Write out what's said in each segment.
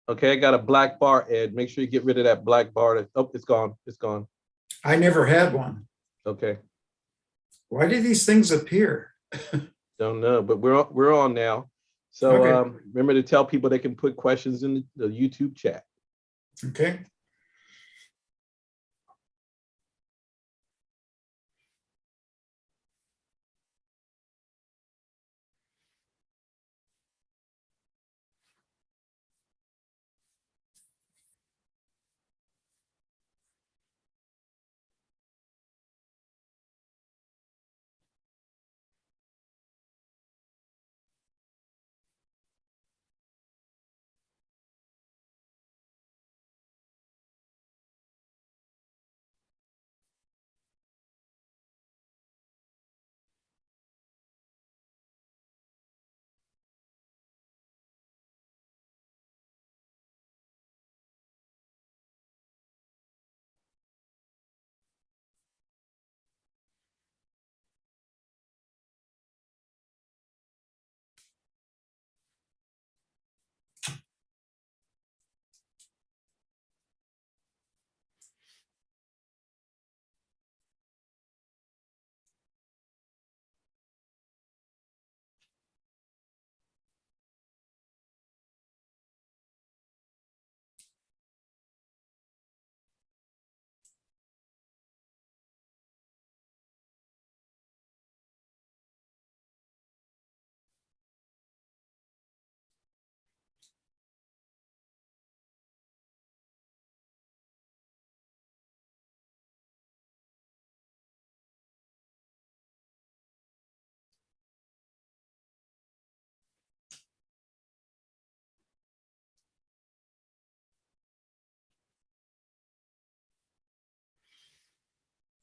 Okay, I got a black bar, Ed. Make sure you get rid of that black bar. Oh, it's gone. It's gone. I never had one. Okay. Why do these things appear? Don't know, but we're on now. So Okay. remember to tell people they can put questions in the YouTube chat. Okay.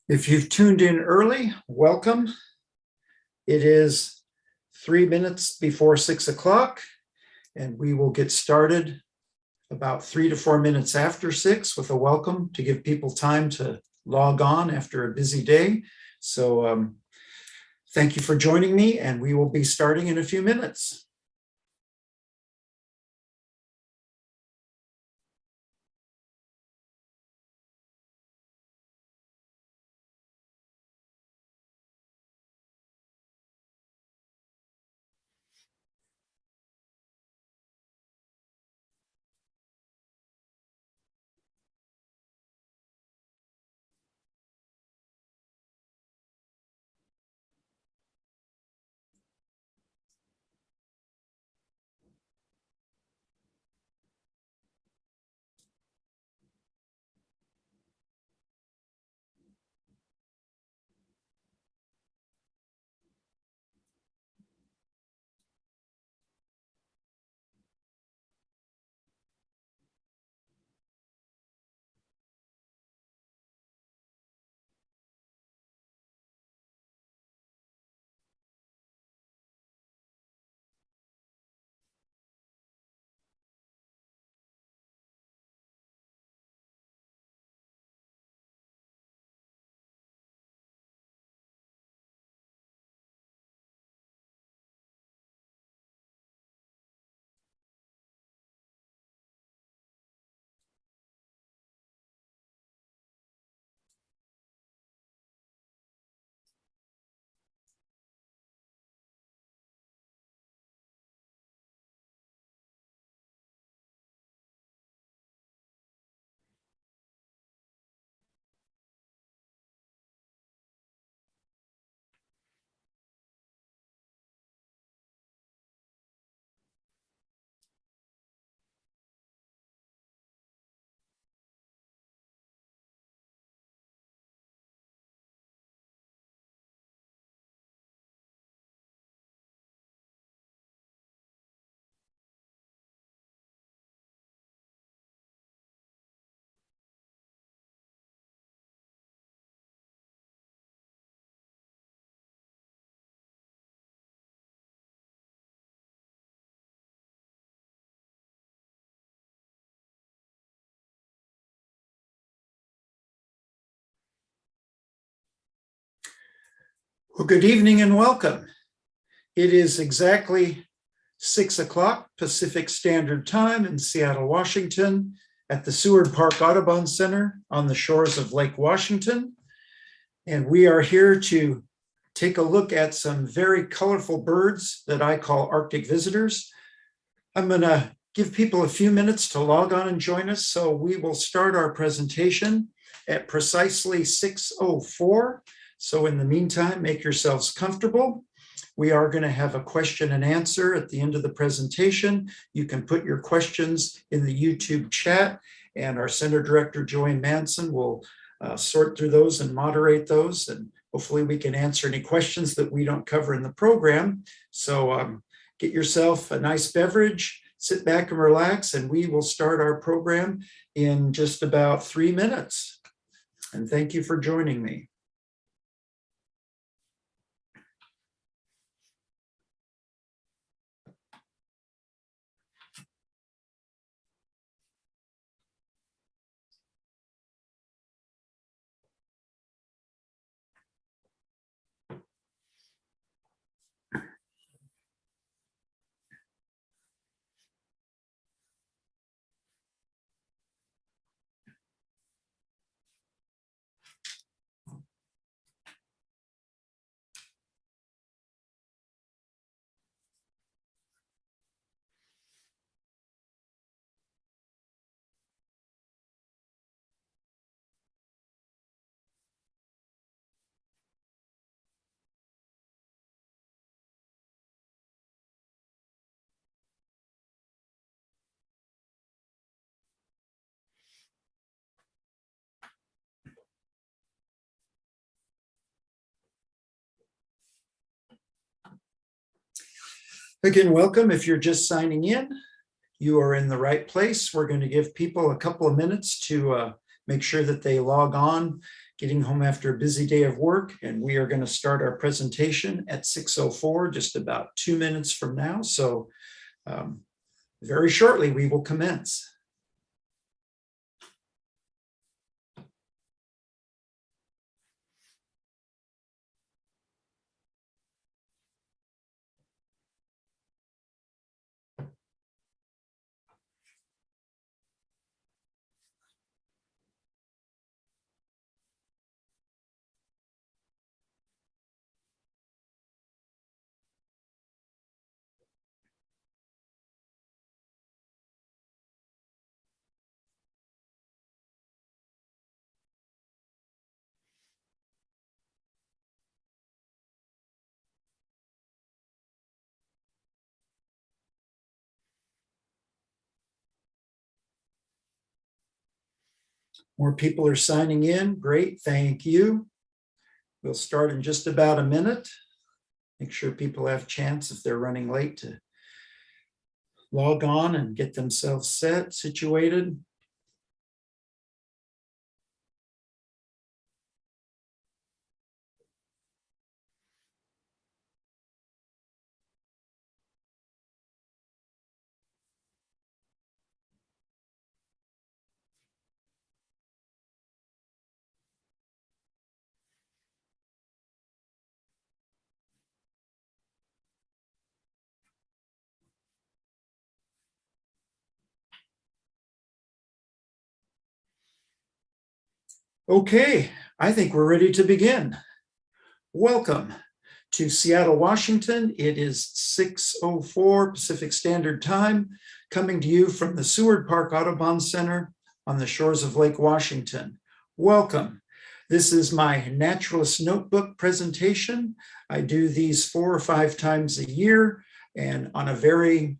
If you've tuned in early, welcome. It is 3 minutes before 6 o'clock, and we will get started about 3 to 4 minutes after 6 with a welcome to give people time to log on after a busy day. So thank you for joining me, and we will be starting in a few minutes. Well, good evening and welcome. It is exactly 6 o'clock Pacific Standard Time in Seattle, Washington, at the Seward Park Audubon Center on the shores of Lake Washington. And we are here to take a look at some very colorful birds that I call Arctic visitors. I'm going to give people a few minutes to log on and join us. So we will start our presentation at precisely 6:04. So in the meantime, make yourselves comfortable. We are going to have a question and answer at the end of the presentation. You can put your questions in the YouTube chat, and our Center Director, Joanne Manson, will sort through those and moderate those. And hopefully we can answer any questions that we don't cover in the program. So get yourself a nice beverage, sit back and relax, and we will start our program in just about 3 minutes. And thank you for joining me. Again, welcome. If you're just signing in, you are in the right place. We're going to give people a couple of minutes to make sure that they log on, getting home after a busy day of work. And we are going to start our presentation at 6:04, just about 2 minutes from now. So very shortly, we will commence. More people are signing in. Great, thank you. We'll start in just about a minute. Make sure people have a chance, if they're running late, to log on and get themselves situated. Okay, I think we're ready to begin. Welcome to Seattle, Washington. It is 6:04 Pacific Standard Time, coming to you from the Seward Park Audubon Center on the shores of Lake Washington. Welcome. This is my Naturalist Notebook presentation. I do these 4 or 5 times a year, and on a varying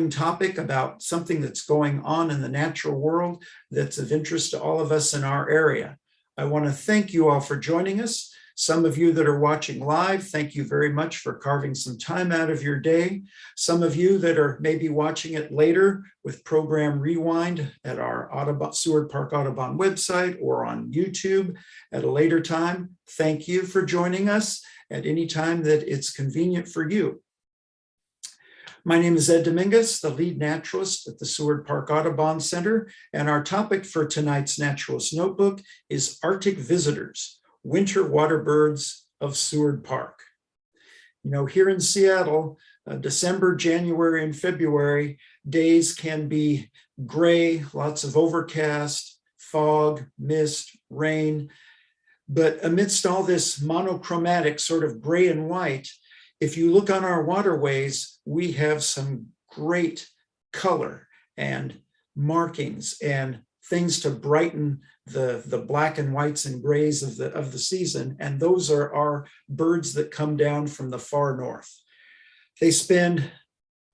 topic about something that's going on in the natural world that's of interest to all of us in our area. I want to thank you all for joining us. Some of you that are watching live, thank you very much for carving some time out of your day. Some of you that are maybe watching it later with program rewind at our Seward Park Audubon website or on YouTube at a later time, thank you for joining us at any time that it's convenient for you. My name is Ed Dominguez, the lead naturalist at the Seward Park Audubon Center, and our topic for tonight's Naturalist Notebook is Arctic visitors, winter water birds of Seward Park. You know, here in Seattle, December, January, and February, days can be gray, lots of overcast, fog, mist, rain. But amidst all this monochromatic sort of gray and white, if you look on our waterways, we have some great color and markings and things to brighten the black and whites and grays of the season. And those are our birds that come down from the far north. They spend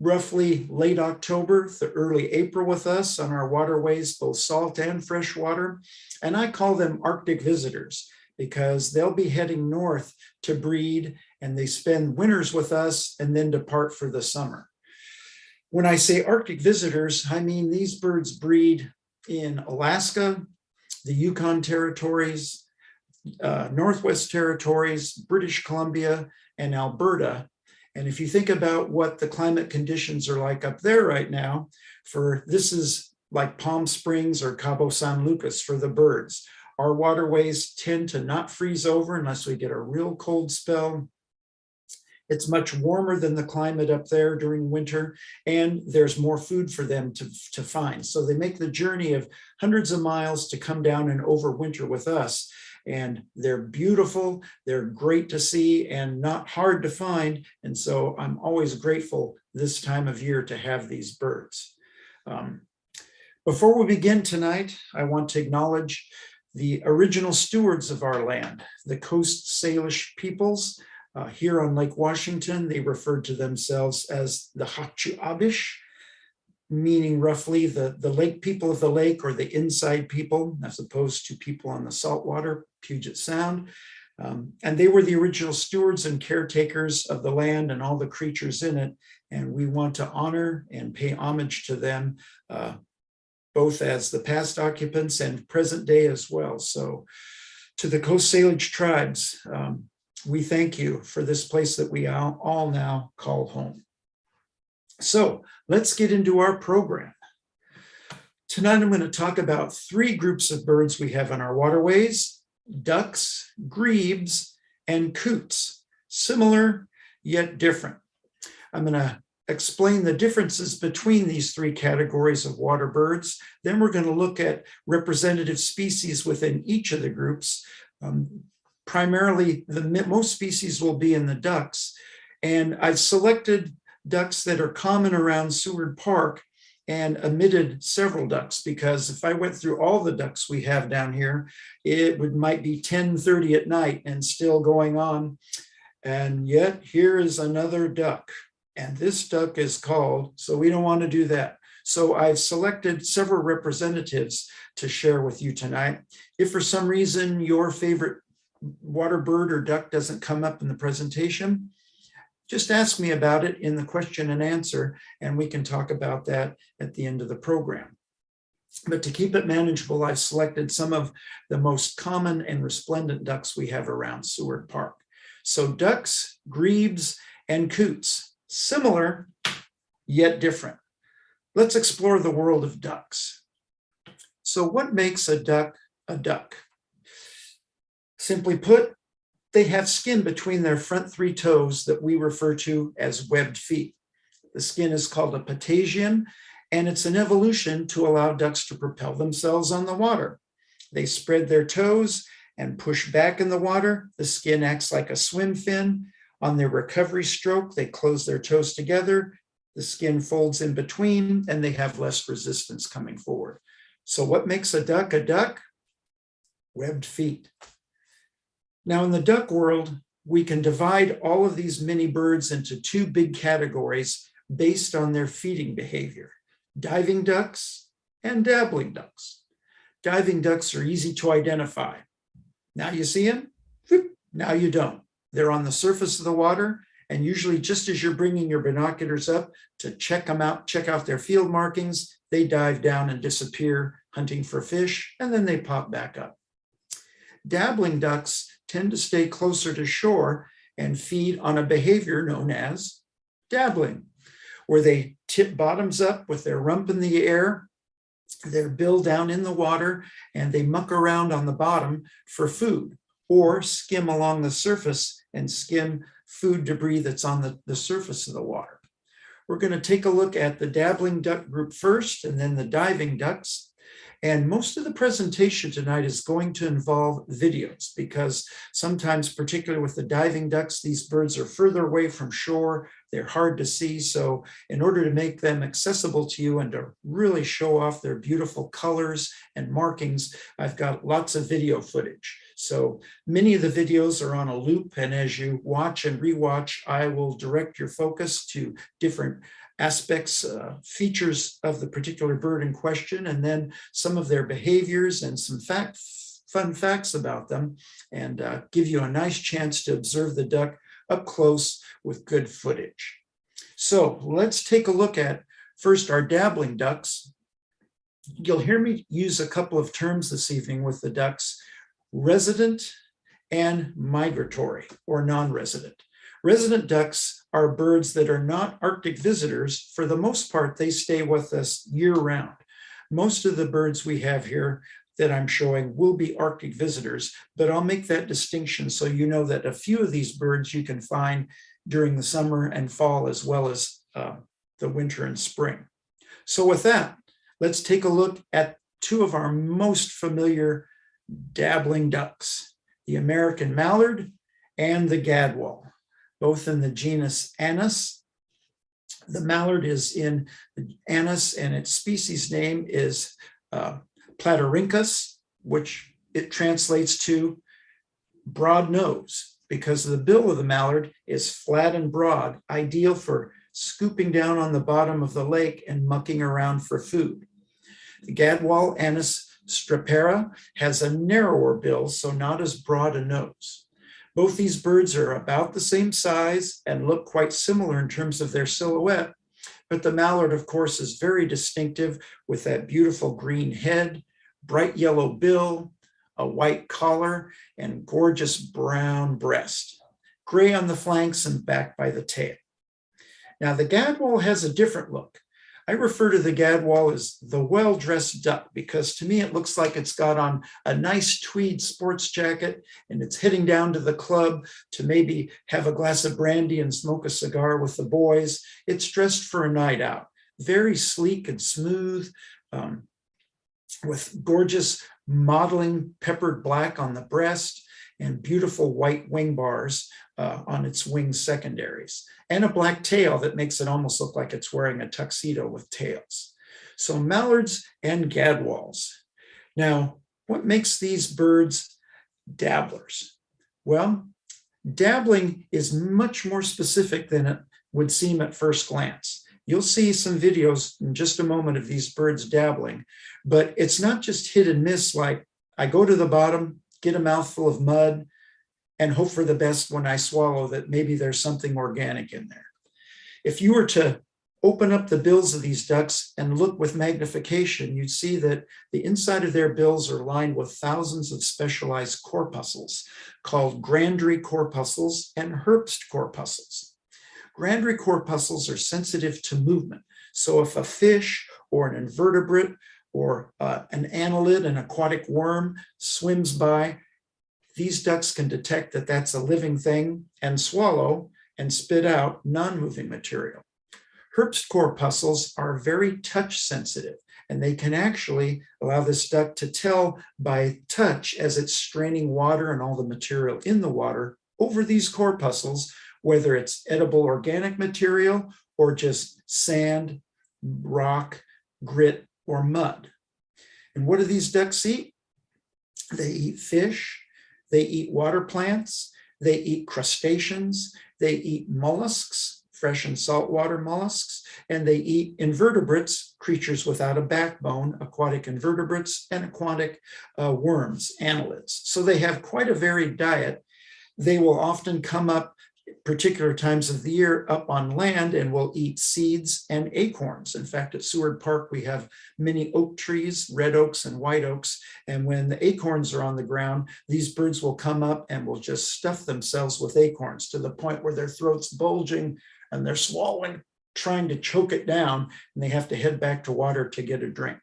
roughly late October to early April with us on our waterways, both salt and freshwater. And I call them Arctic visitors because they'll be heading north to breed, and they spend winters with us and then depart for the summer. When I say Arctic visitors, I mean these birds breed in Alaska, the Yukon territories, Northwest Territories, British Columbia, and Alberta. And if you think about what the climate conditions are like up there right now, this is like Palm Springs or Cabo San Lucas for the birds. Our waterways tend to not freeze over unless we get a real cold spell. It's much warmer than the climate up there during winter, and there's more food for them to find. So they make the journey of hundreds of miles to come down and overwinter with us. And they're beautiful, they're great to see, and not hard to find. And so I'm always grateful this time of year to have these birds. Before we begin tonight, I want to acknowledge the original stewards of our land, the Coast Salish peoples. Here on Lake Washington, they referred to themselves as the Hatchuabish, meaning roughly the lake people of the lake, or the inside people, as opposed to people on the saltwater, Puget Sound. And they were the original stewards and caretakers of the land and all the creatures in it. And we want to honor and pay homage to them, both as the past occupants and present day as well. So to the Coast Salish tribes, we thank you for this place that we all now call home. So let's get into our program. Tonight, I'm going to talk about three groups of birds we have on our waterways: ducks, grebes, and coots, similar yet different. I'm going to explain the differences between these three categories of water birds. Then we're going to look at representative species within each of the groups. Primarily, most species will be in the ducks, and I've selected ducks that are common around Seward Park and omitted several ducks, because if I went through all the ducks we have down here, might be 10:30 at night and still going on. And yet here is another duck, and this duck is called, so we don't want to do that. So I've selected several representatives to share with you tonight. If for some reason your favorite water bird or duck doesn't come up in the presentation, just ask me about it in the question and answer, and we can talk about that at the end of the program. But to keep it manageable, I've selected some of the most common and resplendent ducks we have around Seward Park. So ducks, grebes, and coots, similar yet different. Let's explore the world of ducks. So what makes a duck a duck? Simply put, they have skin between their front three toes that we refer to as webbed feet. The skin is called a patagium, and it's an evolution to allow ducks to propel themselves on the water. They spread their toes and push back in the water. The skin acts like a swim fin. On their recovery stroke, they close their toes together. The skin folds in between, and they have less resistance coming forward. So what makes a duck a duck? Webbed feet. Now, in the duck world, we can divide all of these mini birds into two big categories based on their feeding behavior: diving ducks and dabbling ducks. Diving ducks are easy to identify. Now you see them, now you don't. They're on the surface of the water, and usually just as you're bringing your binoculars up to check them out, check out their field markings, they dive down and disappear hunting for fish, and then they pop back up. Dabbling ducks tend to stay closer to shore and feed on a behavior known as dabbling, where they tip bottoms up with their rump in the air, their bill down in the water, and they muck around on the bottom for food, or skim along the surface and skim food debris that's on the surface of the water. We're going to take a look at the dabbling duck group first, and then the diving ducks. And most of the presentation tonight is going to involve videos, because sometimes, particularly with the diving ducks, these birds are further away from shore. They're hard to see. So in order to make them accessible to you and to really show off their beautiful colors and markings, I've got lots of video footage. So many of the videos are on a loop, and as you watch and rewatch, I will direct your focus to different aspects, features of the particular bird in question, and then some of their behaviors and some fun facts about them, and give you a nice chance to observe the duck up close with good footage. So let's take a look at first our dabbling ducks. You'll hear me use a couple of terms this evening with the ducks: resident and migratory or non-resident. Resident ducks are birds that are not Arctic visitors. For the most part, they stay with us year-round. Most of the birds we have here that I'm showing will be Arctic visitors, but I'll make that distinction so you know that a few of these birds you can find during the summer and fall, as well as the winter and spring. So with that, let's take a look at two of our most familiar dabbling ducks, the American Mallard and the Gadwal, both in the genus Anas. The mallard is in the Anas, and its species name is Platyrhynchus, which it translates to broad nose, because the bill of the mallard is flat and broad, ideal for scooping down on the bottom of the lake and mucking around for food. The Gadwal, Anas stripera, has a narrower bill, so not as broad a nose. Both these birds are about the same size and look quite similar in terms of their silhouette, but the mallard, of course, is very distinctive with that beautiful green head, bright yellow bill, a white collar, and gorgeous brown breast, gray on the flanks and backed by the tail. Now, the Gadwal has a different look. I refer to the Gadwal as the well-dressed duck, because to me it looks like it's got on a nice tweed sports jacket and it's heading down to the club to maybe have a glass of brandy and smoke a cigar with the boys. It's dressed for a night out, very sleek and smooth, with gorgeous modeling peppered black on the breast and beautiful white wing bars on its wing secondaries, and a black tail that makes it almost look like it's wearing a tuxedo with tails. So mallards and gadwals. Now, what makes these birds dabblers? Well, dabbling is much more specific than it would seem at first glance. You'll see some videos in just a moment of these birds dabbling, but it's not just hit and miss like I go to the bottom, get a mouthful of mud, and hope for the best when I swallow that maybe there's something organic in there. If you were to open up the bills of these ducks and look with magnification, you'd see that the inside of their bills are lined with thousands of specialized corpuscles called granary corpuscles and Herbst corpuscles. Granary corpuscles are sensitive to movement. So if a fish or an invertebrate or an annelid, an aquatic worm, swims by, these ducks can detect that that's a living thing and swallow and spit out non-moving material. Herbst corpuscles are very touch sensitive, and they can actually allow this duck to tell by touch as it's straining water and all the material in the water over these corpuscles, whether it's edible organic material or just sand, rock, grit, or mud. And what do these ducks eat? They eat fish, they eat water plants, they eat crustaceans, they eat mollusks, fresh and saltwater mollusks, and they eat invertebrates, creatures without a backbone, aquatic invertebrates, and aquatic worms, annelids. So they have quite a varied diet. They will often come up particular times of the year up on land and will eat seeds and acorns. In fact, at Seward Park, we have many oak trees, red oaks and white oaks. And when the acorns are on the ground, these birds will come up and will just stuff themselves with acorns to the point where their throat's bulging and they're swallowing, trying to choke it down, and they have to head back to water to get a drink.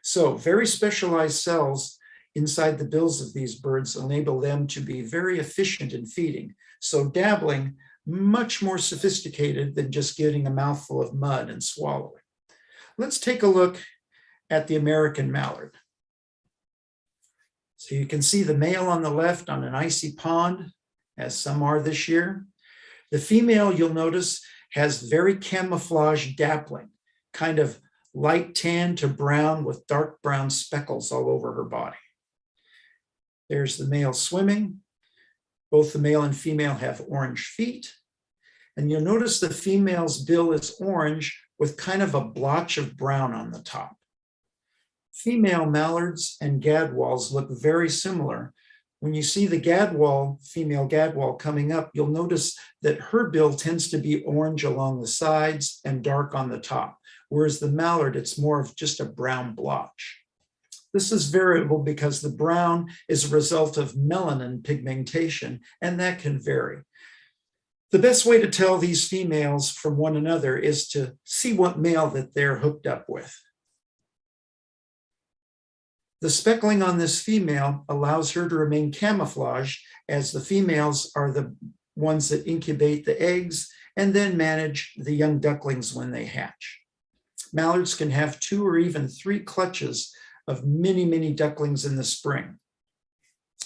So very specialized cells inside the bills of these birds enable them to be very efficient in feeding. So dabbling, much more sophisticated than just getting a mouthful of mud and swallowing. Let's take a look at the American mallard. So you can see the male on the left on an icy pond, as some are this year. The female, you'll notice, has very camouflaged dappling, kind of light tan to brown with dark brown speckles all over her body. There's the male swimming. Both the male and female have orange feet. And you'll notice the female's bill is orange with kind of a blotch of brown on the top. Female mallards and gadwals look very similar. When you see the gadwal, female gadwal coming up, you'll notice that her bill tends to be orange along the sides and dark on the top, whereas the mallard, it's more of just a brown blotch. This is variable because the brown is a result of melanin pigmentation, and that can vary. The best way to tell these females from one another is to see what male that they're hooked up with. The speckling on this female allows her to remain camouflaged, as the females are the ones that incubate the eggs and then manage the young ducklings when they hatch. Mallards can have 2 or even 3 clutches of many, many ducklings in the spring.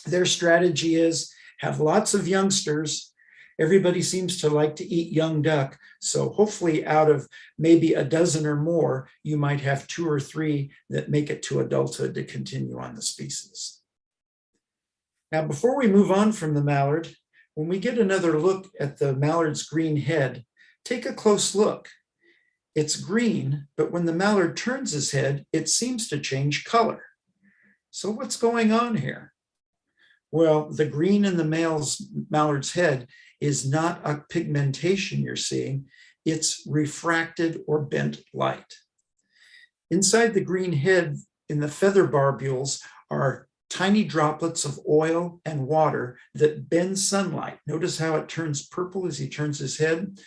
Their strategy is have lots of youngsters. Everybody seems to like to eat young duck. So hopefully out of maybe a dozen or more, you might have 2 or 3 that make it to adulthood to continue on the species. Now, before we move on from the mallard, when we get another look at the mallard's green head, take a close look. It's green, but when the mallard turns his head, it seems to change color. So what's going on here? Well, the green in the mallard's head is not a pigmentation you're seeing, it's refracted or bent light. Inside the green head in the feather barbules are tiny droplets of oil and water that bend sunlight. Notice how it turns purple as he turns his head,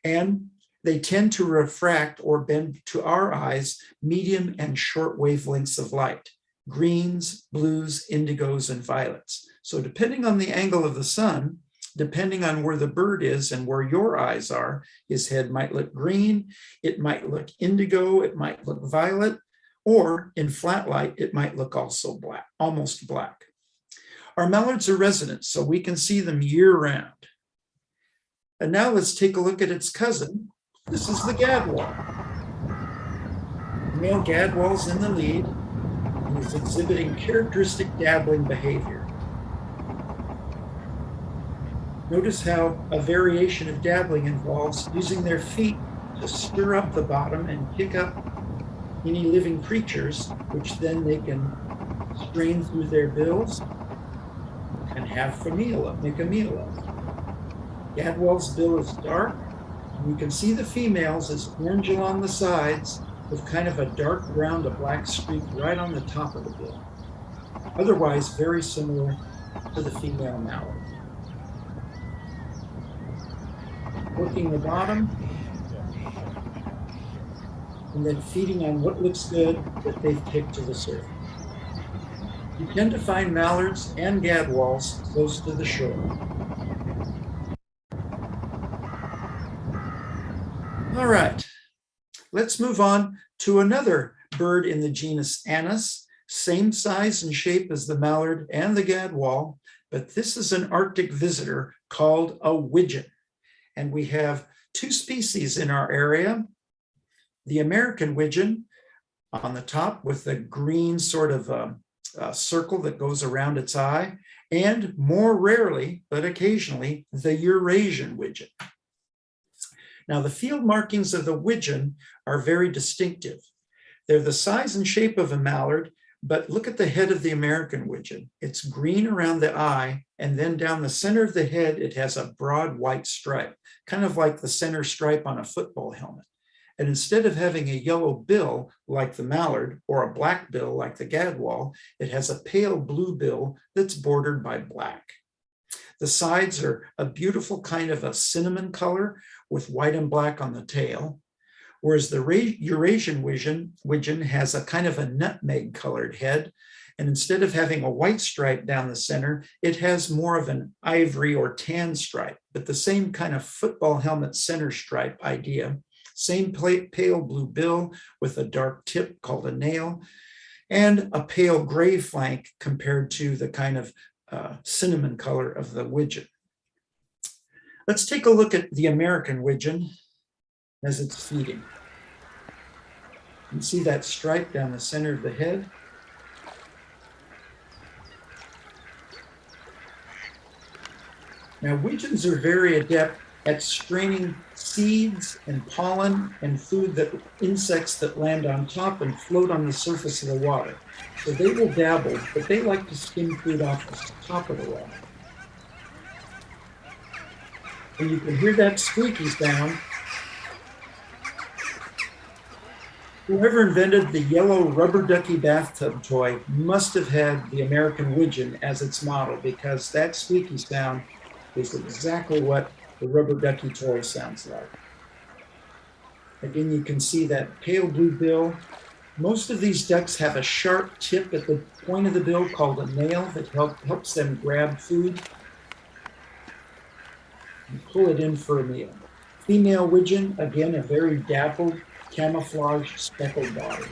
and they tend to refract or bend to our eyes medium and short wavelengths of light, greens, blues, indigos, and violets. So depending on the angle of the sun, depending on where the bird is and where your eyes are, his head might look green, it might look indigo, it might look violet, or in flat light, it might look also black, almost black. Our mallards are resident, so we can see them year round. And now let's take a look at its cousin. This is the gadwal. The male gadwal's in the lead, and is exhibiting characteristic dabbling behavior. Notice how a variation of dabbling involves using their feet to stir up the bottom and pick up any living creatures, which then they can strain through their bills and have make a meal of. Gadwal's bill is dark, and you can see the females as orange along the sides with kind of a dark brown to black streak right on the top of the bill. Otherwise, very similar to the female mallard. Working the bottom, and then feeding on what looks good that they've picked to the surface. You tend to find mallards and gadwals close to the shore. All right, let's move on to another bird in the genus Anis, same size and shape as the mallard and the gadwal, but this is an Arctic visitor called a widgeon. And we have 2 species in our area, the American widgeon on the top with the green sort of a circle that goes around its eye, and more rarely, but occasionally, the Eurasian widgeon. Now, the field markings of the widgeon are very distinctive. They're the size and shape of a mallard, but look at the head of the American widgeon. It's green around the eye, and then down the center of the head, it has a broad white stripe, kind of like the center stripe on a football helmet. And instead of having a yellow bill like the mallard or a black bill like the gadwal, it has a pale blue bill that's bordered by black. The sides are a beautiful kind of a cinnamon color with white and black on the tail, whereas the Eurasian widgeon has a kind of a nutmeg colored head And instead of having a white stripe down the center, it has more of an ivory or tan stripe, but the same kind of football helmet center stripe idea. Same pale blue bill with a dark tip called a nail, and a pale gray flank compared to the kind of cinnamon color of the widgeon. Let's take a look at the American widgeon as it's feeding. You can see that stripe down the center of the head. Now, widgeons are very adept at straining seeds and pollen and food, that insects that land on top and float on the surface of the water. So they will dabble, but they like to skim food off the top of the water. And you can hear that squeaky sound. Whoever invented the yellow rubber ducky bathtub toy must have had the American widgeon as its model, because that squeaky sound is exactly what the rubber ducky toy sounds like. Again, you can see that pale blue bill. Most of these ducks have a sharp tip at the point of the bill called a nail that helps them grab food and pull it in for a meal. Female widgeon, again, a very dappled, camouflaged, speckled body.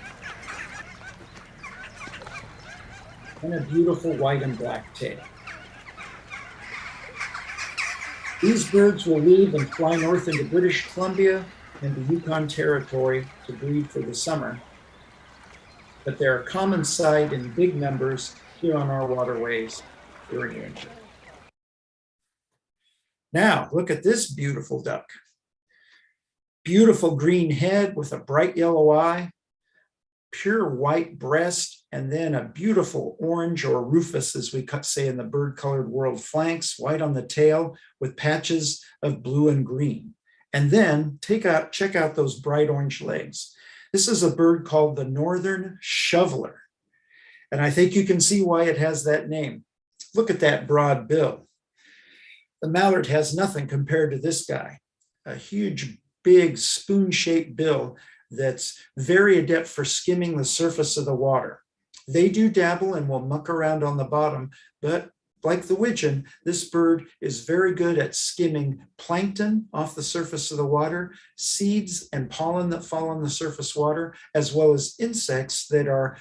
And a beautiful white and black tail. These birds will leave and fly north into British Columbia and the Yukon Territory to breed for the summer. But they're a common sight in big numbers here on our waterways during winter. Now, look at this beautiful duck. Beautiful green head with a bright yellow eye, pure white breast, and then a beautiful orange or rufous, as we say in the bird-colored world, flanks, white on the tail with patches of blue and green. And then check out those bright orange legs. This is a bird called the northern shoveler. And I think you can see why it has that name. Look at that broad bill. The mallard has nothing compared to this guy. A huge, big spoon-shaped bill that's very adept for skimming the surface of the water. They do dabble and will muck around on the bottom, but like the widgeon, this bird is very good at skimming plankton off the surface of the water, seeds and pollen that fall on the surface water, as well as insects that are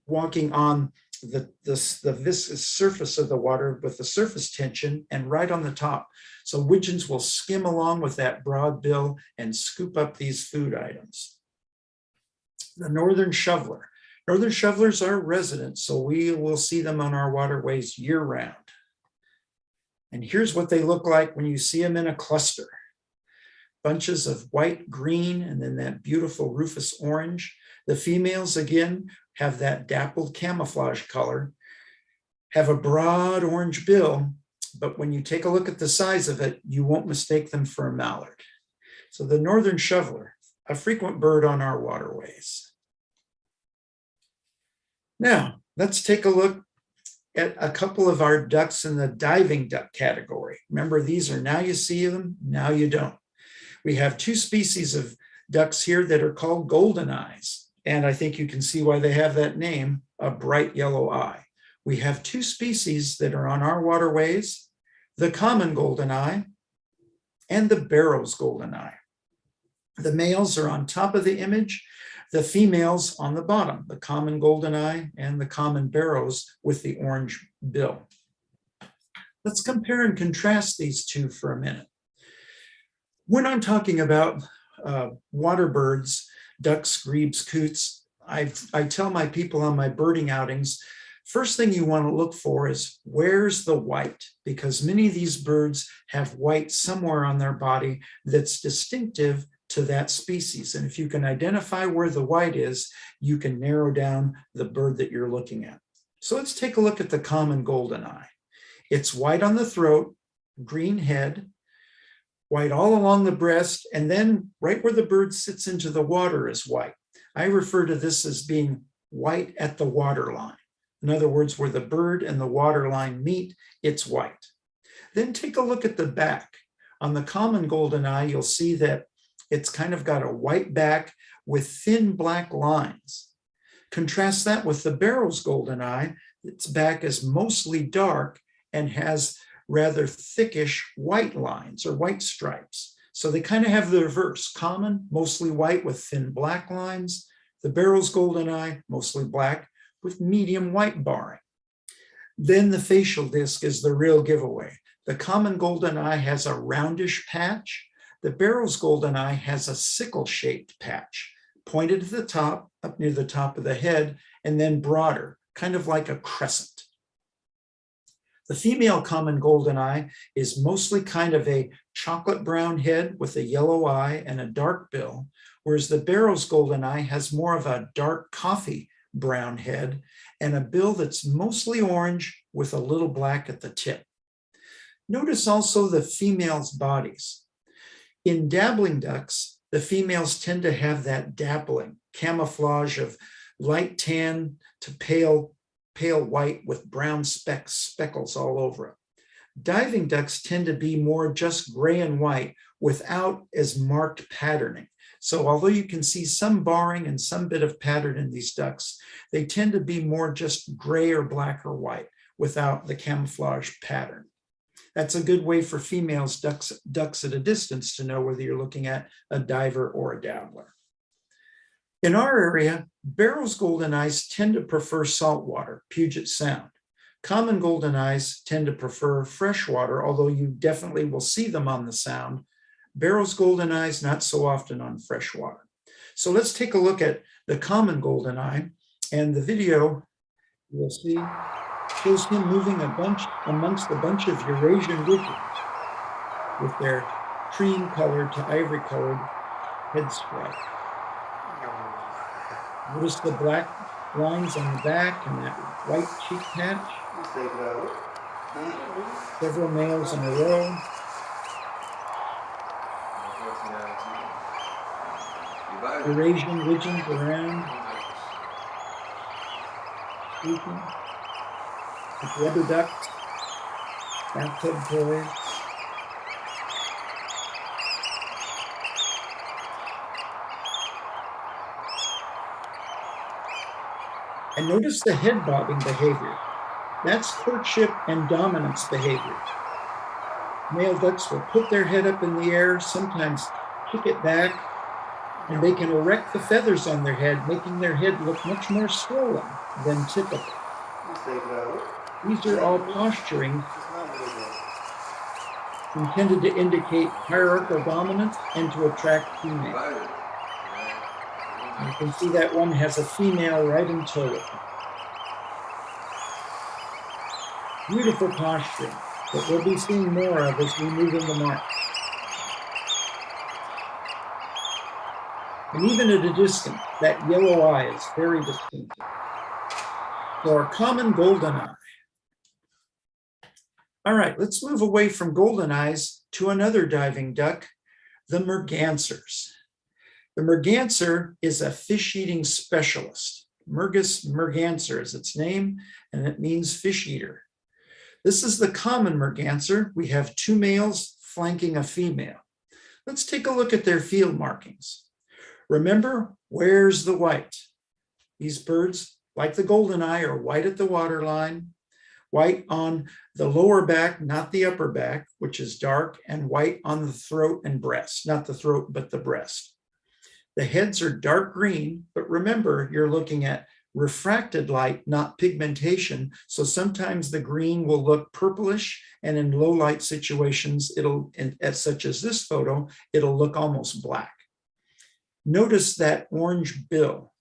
walking on the viscous surface of the water with the surface tension and right on the top. So widgeons will skim along with that broad bill and scoop up these food items. The northern shoveler. Northern shovelers are resident, so we will see them on our waterways year-round. And here's what they look like when you see them in a cluster. Bunches of white, green, and then that beautiful rufous orange. The females, again, have that dappled camouflage color, have a broad orange bill, but when you take a look at the size of it, you won't mistake them for a mallard. So the northern shoveler, a frequent bird on our waterways. Now, let's take a look at a couple of our ducks in the diving duck category. Remember, these are now you see them, now you don't. We have two species of ducks here that are called golden eyes. And I think you can see why they have that name, a bright yellow eye. We have two species that are on our waterways, the common golden eye and the Barrow's golden eye. The males are on top of the image, the females on the bottom, the common golden eye and the common Barrow's with the orange bill. Let's compare and contrast these two for a minute. When I'm talking about water birds, ducks, grebes, coots, I tell my people on my birding outings, first thing you want to look for is where's the white, because many of these birds have white somewhere on their body that's distinctive to that species. And if you can identify where the white is, you can narrow down the bird that you're looking at. So let's take a look at the common golden eye. It's white on the throat, green head, white all along the breast, and then right where the bird sits into the water is white. I refer to this as being white at the water line. In other words, where the bird and the water line meet, it's white. Then take a look at the back. On the common golden eye, you'll see that it's kind of got a white back with thin black lines. Contrast that with the Barrow's golden eye its back is mostly dark and has rather thickish white lines or white stripes. So they kind of have the reverse. Common, mostly white with thin black lines. The Barrow's goldeneye, mostly black with medium white barring. Then the facial disc is the real giveaway. The common goldeneye has a roundish patch. The Barrow's goldeneye has a sickle-shaped patch, pointed at the top, up near the top of the head, and then broader, kind of like a crescent. The female common goldeneye is mostly kind of a chocolate brown head with a yellow eye and a dark bill, whereas the Barrow's goldeneye has more of a dark coffee brown head and a bill that's mostly orange with a little black at the tip. Notice also the females' bodies. In dabbling ducks, the females tend to have that dabbling camouflage of light tan to pale white with brown speckles all over it. Diving ducks tend to be more just gray and white without as marked patterning. So although you can see some barring and some bit of pattern in these ducks, they tend to be more just gray or black or white without the camouflage pattern. That's a good way for females ducks at a distance to know whether you're looking at a diver or a dabbler. In our area, Barrow's goldeneyes tend to prefer saltwater, Puget Sound. Common goldeneyes tend to prefer freshwater, although you definitely will see them on the Sound. Barrow's goldeneyes, not so often on freshwater. So let's take a look at the common goldeneye, and the video you'll see shows him moving amongst a bunch of Eurasian widgeons with their cream-colored to ivory-colored head stripe. Notice the black lines on the back and that white cheek patch. Several males in a row. Eurasian widgeons around. Speaking. With rubber ducks, bathtub toys. And notice the head bobbing behavior. That's courtship and dominance behavior. Male ducks will put their head up in the air, sometimes kick it back, and they can erect the feathers on their head, making their head look much more swollen than typical. These are all posturing intended to indicate hierarchical dominance and to attract females. You can see that one has a female right in tow with him. Beautiful posturing that we'll be seeing more of as we move into March. And even at a distance, that yellow eye is very distinctive. So our common goldeneye. All right, let's move away from goldeneyes to another diving duck, the Mergansers. The Merganser is a fish-eating specialist. Merganser is its name, and it means fish eater. This is the common Merganser. We have two males flanking a female. Let's take a look at their field markings. Remember, where's the white? These birds, like the goldeneye, are white at the waterline, white on the lower back, not the upper back, which is dark, and white on the throat and breast, not the throat, but the breast. The heads are dark green, but remember, you're looking at refracted light, not pigmentation. So sometimes the green will look purplish, and in low light situations, such as this photo, it'll look almost black. Notice that orange bill.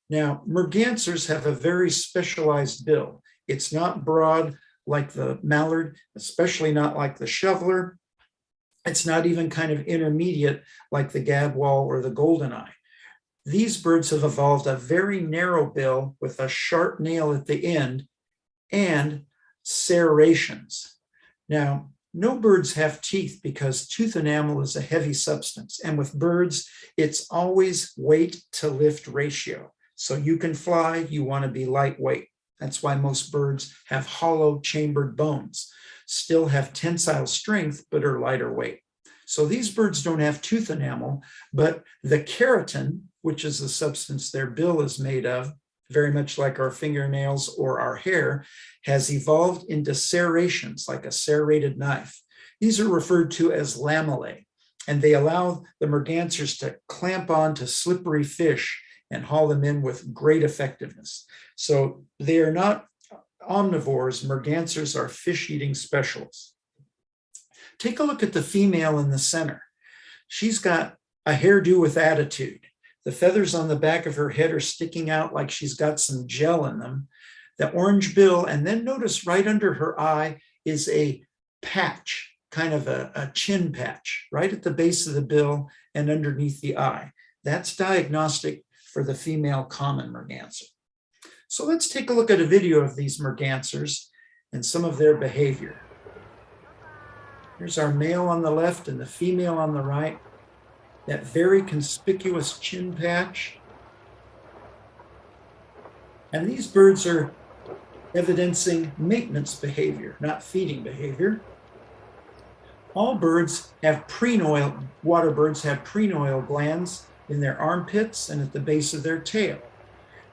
Now, Mergansers have a very specialized bill. It's not broad like the mallard, especially not like the shoveler. It's not even kind of intermediate like the Gadwal or the goldeneye. These birds have evolved a very narrow bill with a sharp nail at the end and serrations. Now, no birds have teeth because tooth enamel is a heavy substance. And with birds, it's always weight to lift ratio. So you can fly, you want to be lightweight. That's why most birds have hollow chambered bones, still have tensile strength, but are lighter weight. So these birds don't have tooth enamel, but the keratin, which is the substance their bill is made of, very much like our fingernails or our hair, has evolved into serrations, like a serrated knife. These are referred to as lamellae, and they allow the mergansers to clamp on to slippery fish and haul them in with great effectiveness. So they are not omnivores. Mergansers are fish-eating specialists. Take a look at the female in the center. She's got a hairdo with attitude. The feathers on the back of her head are sticking out like she's got some gel in them. The orange bill, and then notice right under her eye is a patch, kind of a chin patch, right at the base of the bill and underneath the eye. That's diagnostic for the female common merganser. So let's take a look at a video of these mergansers and some of their behavior. Here's our male on the left and the female on the right. That very conspicuous chin patch. And these birds are evidencing maintenance behavior, not feeding behavior. All birds have prenoil, water birds have prenoil glands in their armpits and at the base of their tail.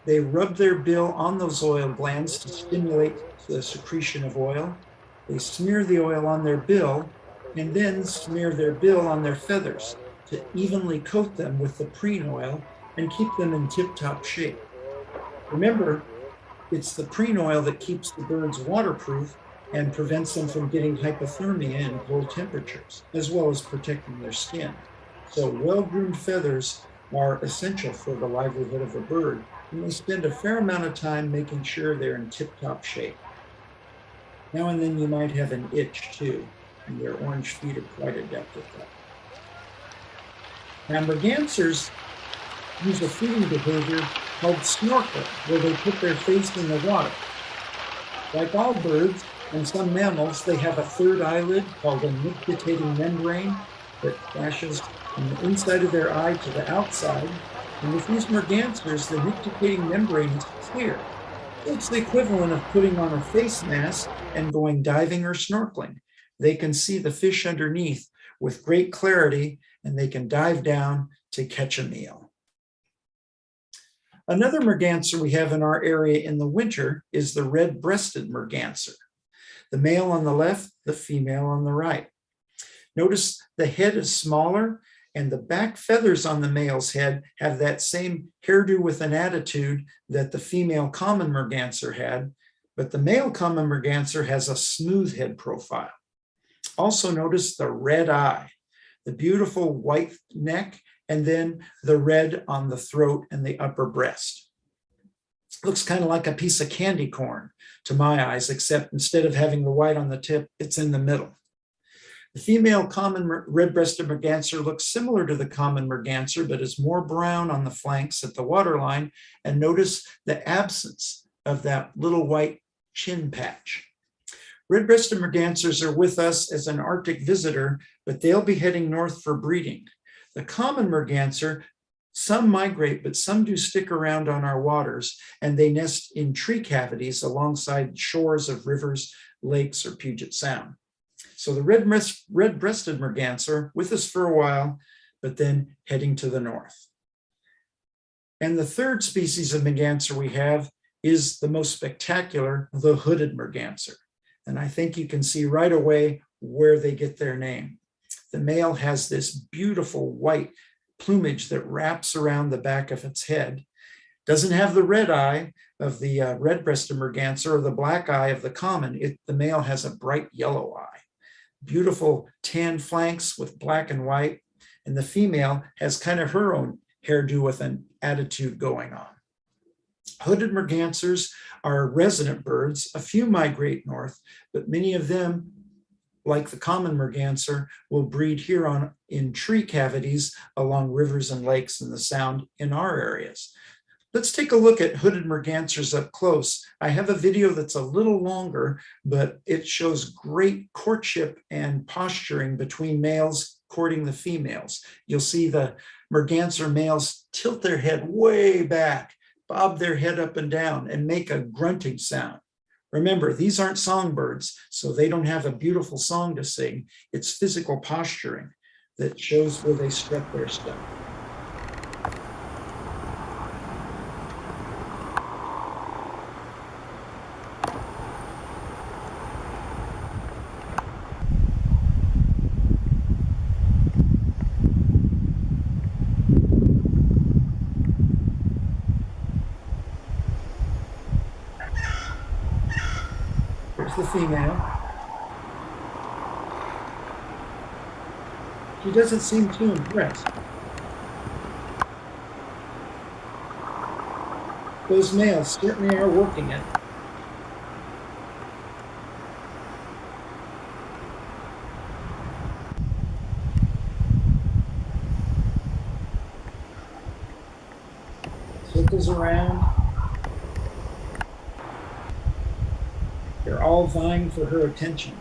They rub their bill on those oil glands to stimulate the secretion of oil. They smear the oil on their bill and then smear their bill on their feathers to evenly coat them with the prenoil and keep them in tip-top shape. Remember, it's the prenoil that keeps the birds waterproof and prevents them from getting hypothermia in cold temperatures, as well as protecting their skin. So well-groomed feathers are essential for the livelihood of a bird, and they spend a fair amount of time making sure they're in tip-top shape. Now and then you might have an itch too, and their orange feet are quite adept at that. Now mergansers use a feeding behavior called snorkeling, where they put their face in the water. Like all birds and some mammals, they have a third eyelid called a nictitating membrane that flashes from the inside of their eye to the outside. And with these mergansers, the nictitating membrane is clear. It's the equivalent of putting on a face mask and going diving or snorkeling. They can see the fish underneath with great clarity, and they can dive down to catch a meal. Another merganser we have in our area in the winter is the red-breasted merganser. The male on the left, the female on the right. Notice the head is smaller, and the back feathers on the male's head have that same hairdo with an attitude that the female common merganser had, but the male common merganser has a smooth head profile. Also notice the red eye, the beautiful white neck, and then the red on the throat and the upper breast. Looks kind of like a piece of candy corn to my eyes, except instead of having the white on the tip, it's in the middle. The female common red-breasted merganser looks similar to the common merganser, but is more brown on the flanks at the waterline. And notice the absence of that little white chin patch. Red-breasted mergansers are with us as an Arctic visitor, but they'll be heading north for breeding. The common merganser, some migrate, but some do stick around on our waters, and they nest in tree cavities alongside shores of rivers, lakes, or Puget Sound. So the red-breasted merganser with us for a while, but then heading to the north. And the third species of merganser we have is the most spectacular, the hooded merganser. And I think you can see right away where they get their name. The male has this beautiful white plumage that wraps around the back of its head. Doesn't have the red eye of the red-breasted merganser or the black eye of the common. The male has a bright yellow eye. Beautiful tan flanks with black and white. And the female has kind of her own hairdo with an attitude going on. Hooded mergansers are resident birds. A few migrate north, but many of them, like the common merganser, will breed here in tree cavities along rivers and lakes in the Sound in our areas. Let's take a look at hooded mergansers up close. I have a video that's a little longer, but it shows great courtship and posturing between males courting the females. You'll see the merganser males tilt their head way back, bob their head up and down, and make a grunting sound. Remember, these aren't songbirds, so they don't have a beautiful song to sing. It's physical posturing that shows where they strut their stuff. the female. She doesn't seem too impressed. Those males certainly are working it. Circles around. They're all vying for her attention.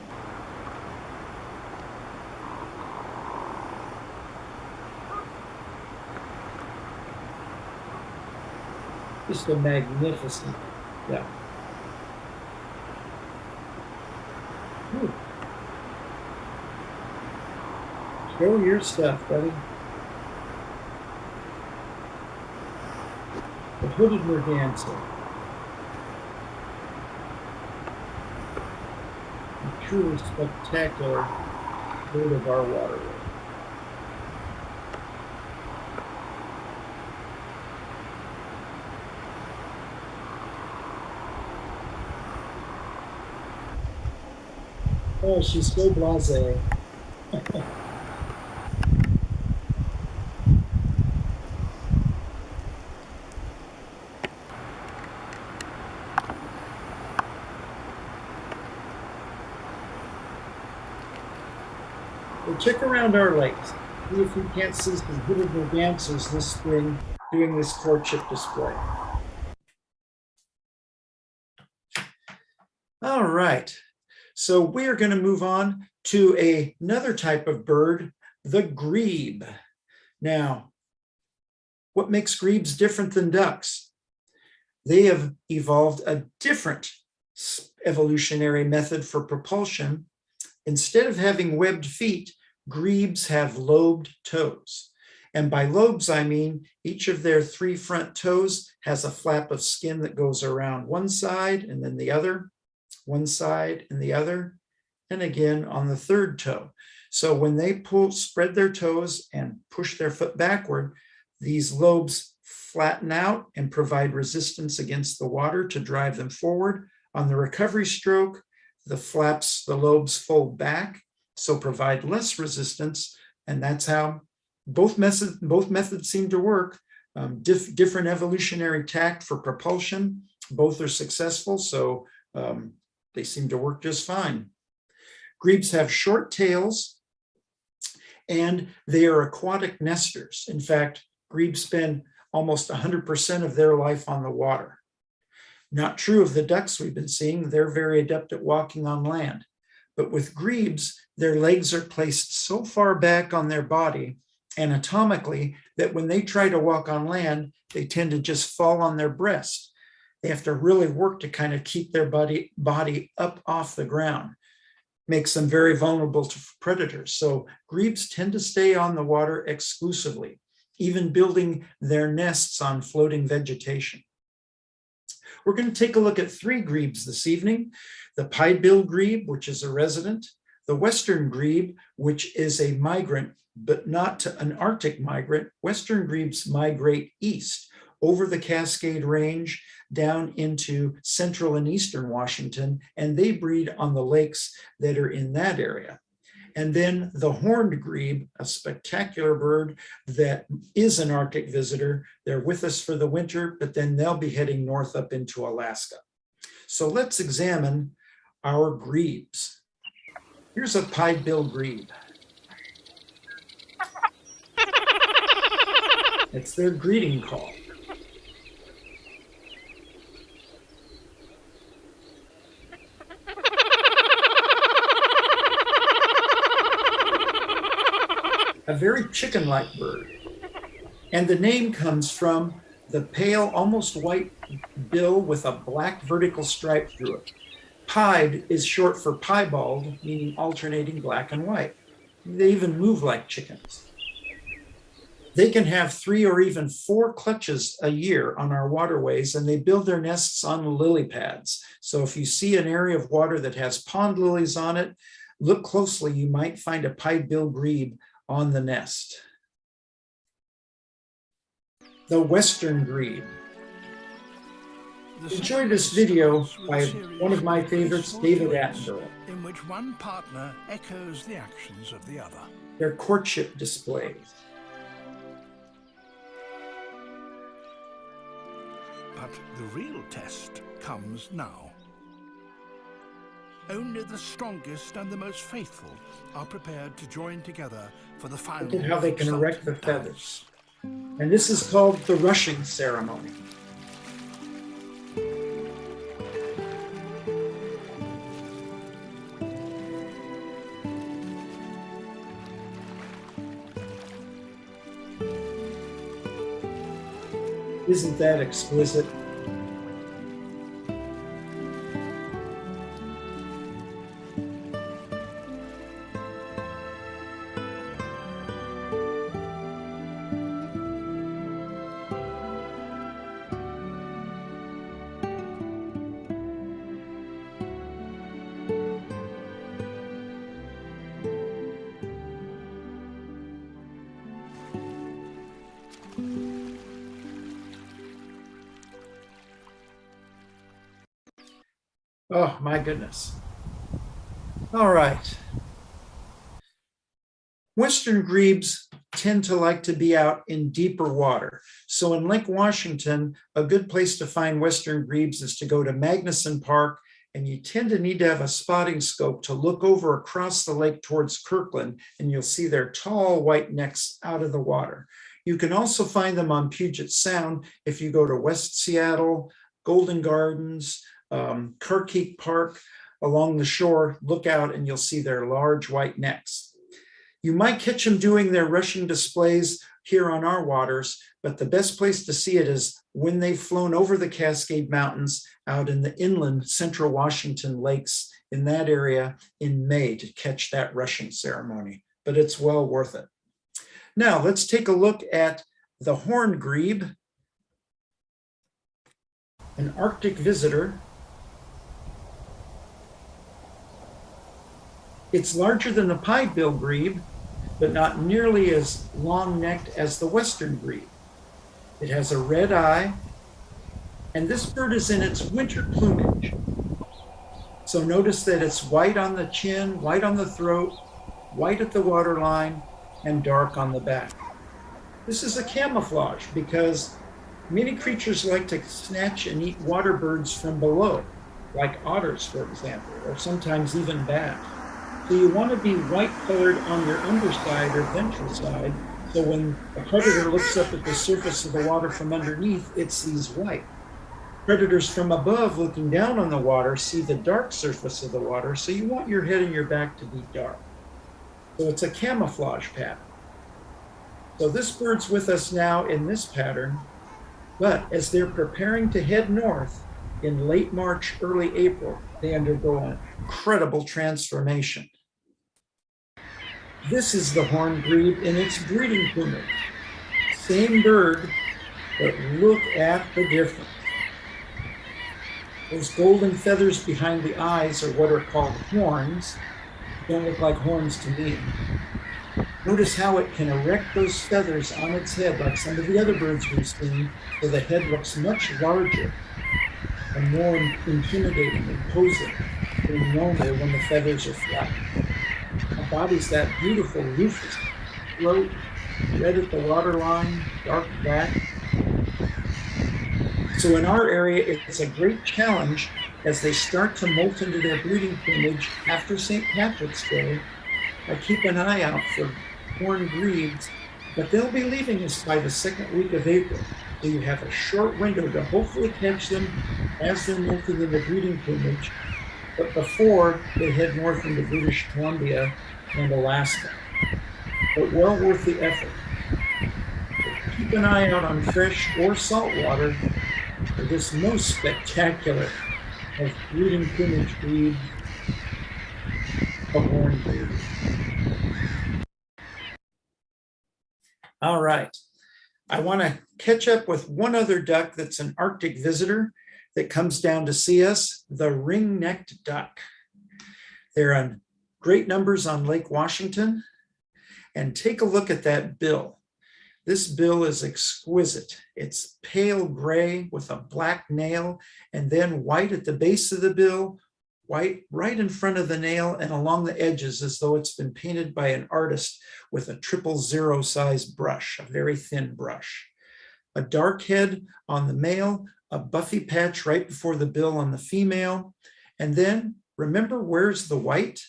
Just a magnificent, yeah. Ooh. Show your stuff, buddy. The Hooded Merganser. A truly spectacular bird of our waterway. Oh, she's so blasé. We'll check around our lakes, see if we can't see some hooded mergansers this spring doing this courtship display. All right. So we are going to move on to another type of bird, the grebe. Now, what makes grebes different than ducks? They have evolved a different evolutionary method for propulsion. Instead of having webbed feet, grebes have lobed toes. And by lobes, I mean each of their 3 front toes has a flap of skin that goes around one side and then the other, one side and the other, and again on the 3rd toe. So when they spread their toes and push their foot backward, these lobes flatten out and provide resistance against the water to drive them forward. On the recovery stroke, the lobes fold back, so provide less resistance, and that's how both methods seem to work. Different evolutionary tact for propulsion. Both are successful, so they seem to work just fine. Grebes have short tails, and they are aquatic nesters. In fact, grebes spend almost 100% of their life on the water. Not true of the ducks we've been seeing. They're very adept at walking on land. But with grebes, their legs are placed so far back on their body anatomically that when they try to walk on land, they tend to just fall on their breast. They have to really work to kind of keep their body up off the ground. Makes them very vulnerable to predators. So grebes tend to stay on the water exclusively, even building their nests on floating vegetation. We're going to take a look at 3 grebes this evening. The pied-billed grebe, which is a resident, the western grebe, which is a migrant, but not an Arctic migrant. Western grebes migrate east over the Cascade Range down into central and eastern Washington, and they breed on the lakes that are in that area. And then the horned grebe, a spectacular bird that is an Arctic visitor. They're with us for the winter, but then they'll be heading north up into Alaska. So let's examine our grebes. Here's a pied-billed grebe. It's their greeting call. A very chicken-like bird. And the name comes from the pale, almost white bill with a black vertical stripe through it. Pied is short for piebald, meaning alternating black and white. They even move like chickens. They can have 3 or even 4 clutches a year on our waterways, and they build their nests on lily pads. So if you see an area of water that has pond lilies on it, look closely, you might find a pied-billed grebe on the nest. The western grebe. Enjoy this video by one of my favorites, David Attenborough. In which one partner echoes the actions of the other. Their courtship displays. But the real test comes now. Only the strongest and the most faithful are prepared to join together for the final. Look at how they can erect the feathers. And this is called the rushing ceremony. Isn't that exquisite? Oh, my goodness. All right. Western grebes tend to like to be out in deeper water. So in Lake Washington, a good place to find Western grebes is to go to Magnuson Park, and you tend to need to have a spotting scope to look over across the lake towards Kirkland, and you'll see their tall white necks out of the water. You can also find them on Puget Sound if you go to West Seattle, Golden Gardens, Kirkheek Park. Along the shore, look out and you'll see their large white necks. You might catch them doing their rushing displays here on our waters, but the best place to see it is when they've flown over the Cascade Mountains out in the inland central Washington lakes in that area in May to catch that rushing ceremony, but it's well worth it. Now let's take a look at the Horn Grieb, an Arctic visitor. It's larger than the pied-bill grebe, but not nearly as long-necked as the Western grebe. It has a red eye, and this bird is in its winter plumage. So notice that it's white on the chin, white on the throat, white at the waterline, and dark on the back. This is a camouflage because many creatures like to snatch and eat water birds from below, like otters, for example, or sometimes even bats. So you want to be white colored on your underside or ventral side, so when a predator looks up at the surface of the water from underneath, it sees white. Predators from above looking down on the water see the dark surface of the water, so you want your head and your back to be dark. So it's a camouflage pattern. So this bird's with us now in this pattern, but as they're preparing to head north in late March, early April, they undergo an incredible transformation. This is the horn grebe in its breeding plumage. Same bird, but look at the difference. Those golden feathers behind the eyes are what are called horns. Don't look like horns to me. Notice how it can erect those feathers on its head like some of the other birds we've seen, so the head looks much larger and more intimidating, imposing than normal when the feathers are flat. The body's that beautiful rufous throat, red at the waterline, dark back. So in our area, it's a great challenge as they start to molt into their breeding plumage after St. Patrick's Day. I keep an eye out for horn grebes, but they'll be leaving us by the second week of April. So you have a short window to hopefully catch them as they're molting in the breeding plumage, but before they head north into British Columbia and Alaska. But well worth the effort. So keep an eye out on fresh or salt water for this most spectacular of breeding plumage breed of horn grebe. All right. I want to catch up with one other duck that's an Arctic visitor that comes down to see us, the ring-necked duck. They're in great numbers on Lake Washington. And take a look at that bill. This bill is exquisite. It's pale gray with a black nail and then white at the base of the bill, white right in front of the nail and along the edges as though it's been painted by an artist with a 000 size brush, a very thin brush. A dark head on the male, a buffy patch right before the bill on the female. And then remember, where's the white?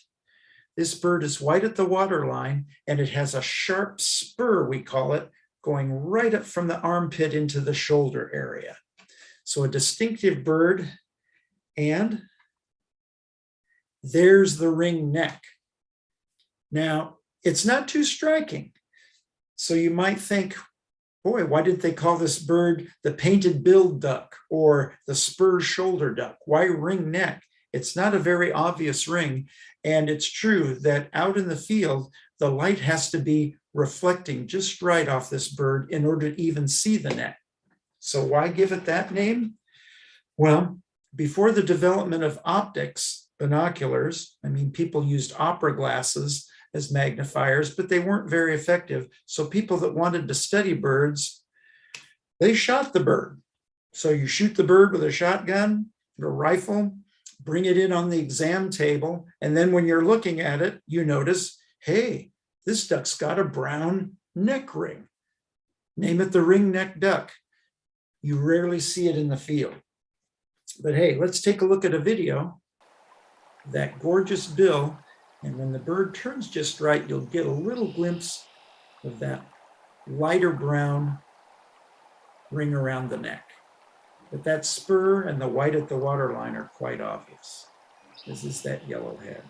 This bird is white at the waterline and it has a sharp spur, we call it, going right up from the armpit into the shoulder area. So a distinctive bird. And there's the ring neck. Now, it's not too striking. So you might think, boy, why did they call this bird the painted-billed duck or the spur shoulder duck? Why ring neck? It's not a very obvious ring. And it's true that out in the field, the light has to be reflecting just right off this bird in order to even see the neck. So why give it that name? Well, before the development of optics, binoculars, I mean, people used opera glasses as magnifiers, but they weren't very effective. So people that wanted to study birds, they shot the bird. So you shoot the bird with a shotgun or a rifle, bring it in on the exam table, and then when you're looking at it, you notice, hey, this duck's got a brown neck ring. Name it the ring-necked duck. You rarely see it in the field. But hey, let's take a look at a video. That gorgeous bill, and when the bird turns just right, you'll get a little glimpse of that lighter brown ring around the neck. But that spur and the white at the waterline are quite obvious. This is that yellow head.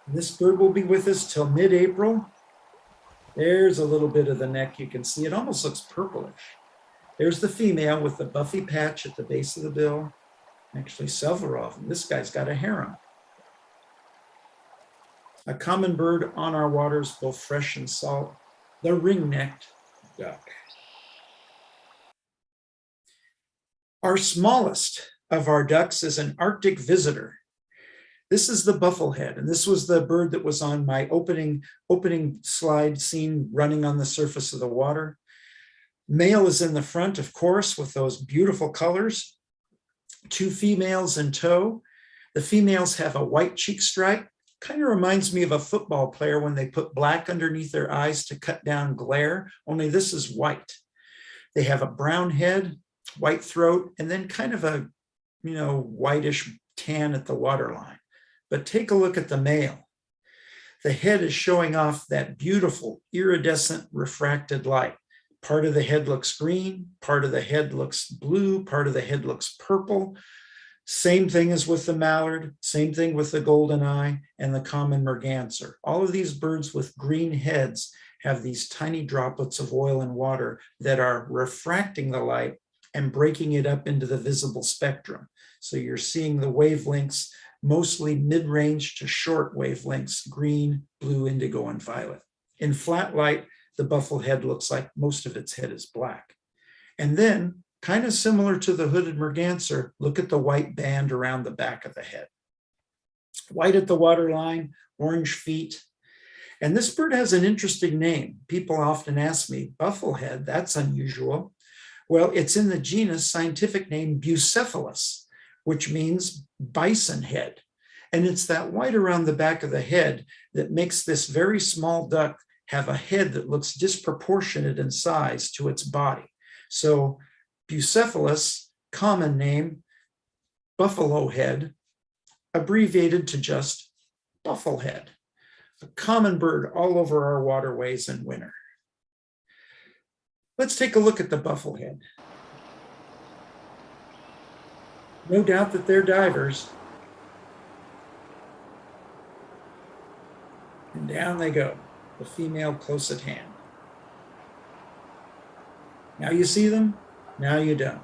And this bird will be with us till mid-April. There's a little bit of the neck. You can see it almost looks purplish. There's the female with the buffy patch at the base of the bill. Actually, several of them. This guy's got a harem. A common bird on our waters, both fresh and salt, the ring-necked duck. Our smallest of our ducks is an Arctic visitor. This is the Buffle Head, and this was the bird that was on my opening slide scene running on the surface of the water. Male is in the front, of course, with those beautiful colors. 2 females in tow. The females have a white cheek stripe. Kind of reminds me of a football player when they put black underneath their eyes to cut down glare, only this is white. They have a brown head, white throat, and then kind of a, whitish tan at the waterline. But take a look at the male. The head is showing off that beautiful iridescent refracted light. Part of the head looks green, part of the head looks blue, part of the head looks purple. Same thing as with the mallard, same thing with the golden eye and the common merganser. All of these birds with green heads have these tiny droplets of oil and water that are refracting the light and breaking it up into the visible spectrum. So you're seeing the wavelengths, mostly mid-range to short wavelengths, green, blue, indigo, and violet. In flat light, the buffle head looks like most of its head is black. And then, kind of similar to the hooded merganser, look at the white band around the back of the head. White at the waterline, orange feet. And this bird has an interesting name. People often ask me, buffle head, that's unusual. Well, it's in the genus scientific name Bucephalus, which means bison head. And it's that white around the back of the head that makes this very small duck have a head that looks disproportionate in size to its body. So Bucephalus, common name, buffalo head, abbreviated to just buffle head. A common bird all over our waterways in winter. Let's take a look at the buffle head. No doubt that they're divers. And down they go, the female close at hand. Now you see them, now you don't.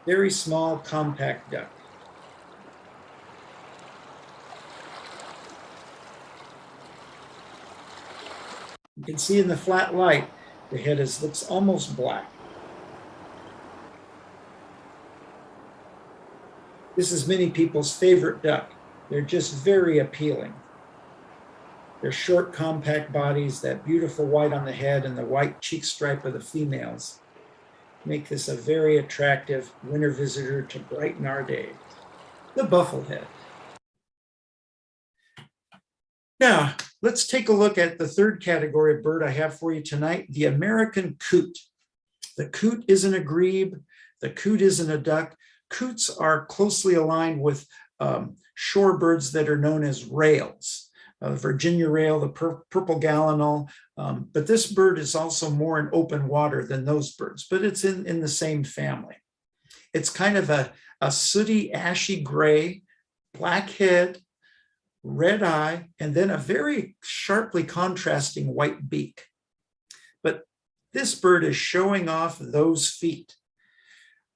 Very small, compact duck. You can see in the flat light, the head looks almost black. This is many people's favorite duck. They're just very appealing. Their short, compact bodies, that beautiful white on the head and the white cheek stripe of the females make this a very attractive winter visitor to brighten our days. The Buffle Head. Now, let's take a look at the third category of bird I have for you tonight, the American Coot. The coot isn't a grebe. The coot isn't a duck. Coots are closely aligned with shorebirds that are known as rails. Virginia rail, the purple gallinal, but this bird is also more in open water than those birds, but it's in the same family. It's kind of a sooty, ashy gray, black head, red eye, and then a very sharply contrasting white beak. But this bird is showing off those feet.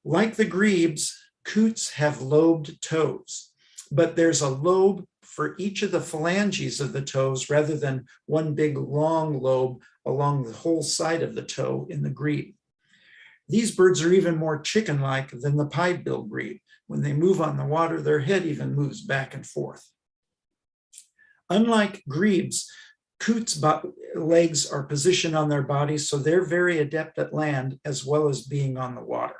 Like the grebes, coots have lobed toes, but there's a lobe for each of the phalanges of the toes rather than one big long lobe along the whole side of the toe in the grebe. These birds are even more chicken-like than the pied-billed grebe. When they move on the water, their head even moves back and forth. Unlike grebes, coots' legs are positioned on their bodies, so they're very adept at land as well as being on the water.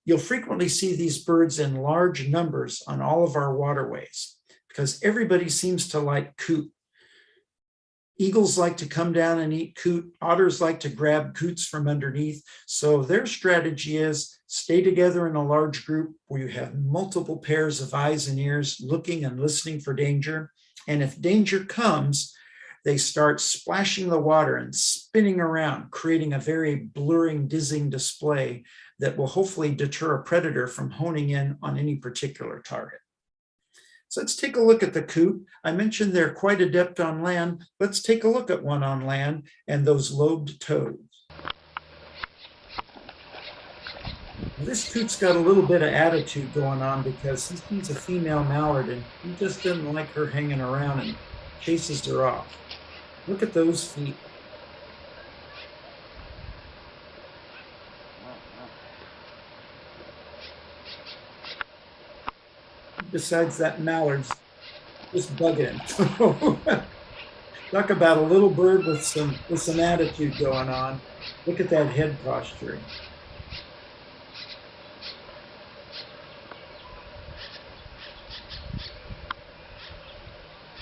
You'll frequently see these birds in large numbers on all of our waterways because everybody seems to like coot. Eagles like to come down and eat coot. Otters like to grab coots from underneath. So their strategy is stay together in a large group where you have multiple pairs of eyes and ears looking and listening for danger. And if danger comes, they start splashing the water and spinning around, creating a very blurring, dizzying display that will hopefully deter a predator from honing in on any particular target. So let's take a look at the coot. I mentioned they're quite adept on land. Let's take a look at one on land and those lobed toes. This coot's got a little bit of attitude going on because he sees a female mallard and he just doesn't like her hanging around and chases her off. Look at those feet. Besides that, mallard's just bugging him. Talk about a little bird with some attitude going on. Look at that head posturing.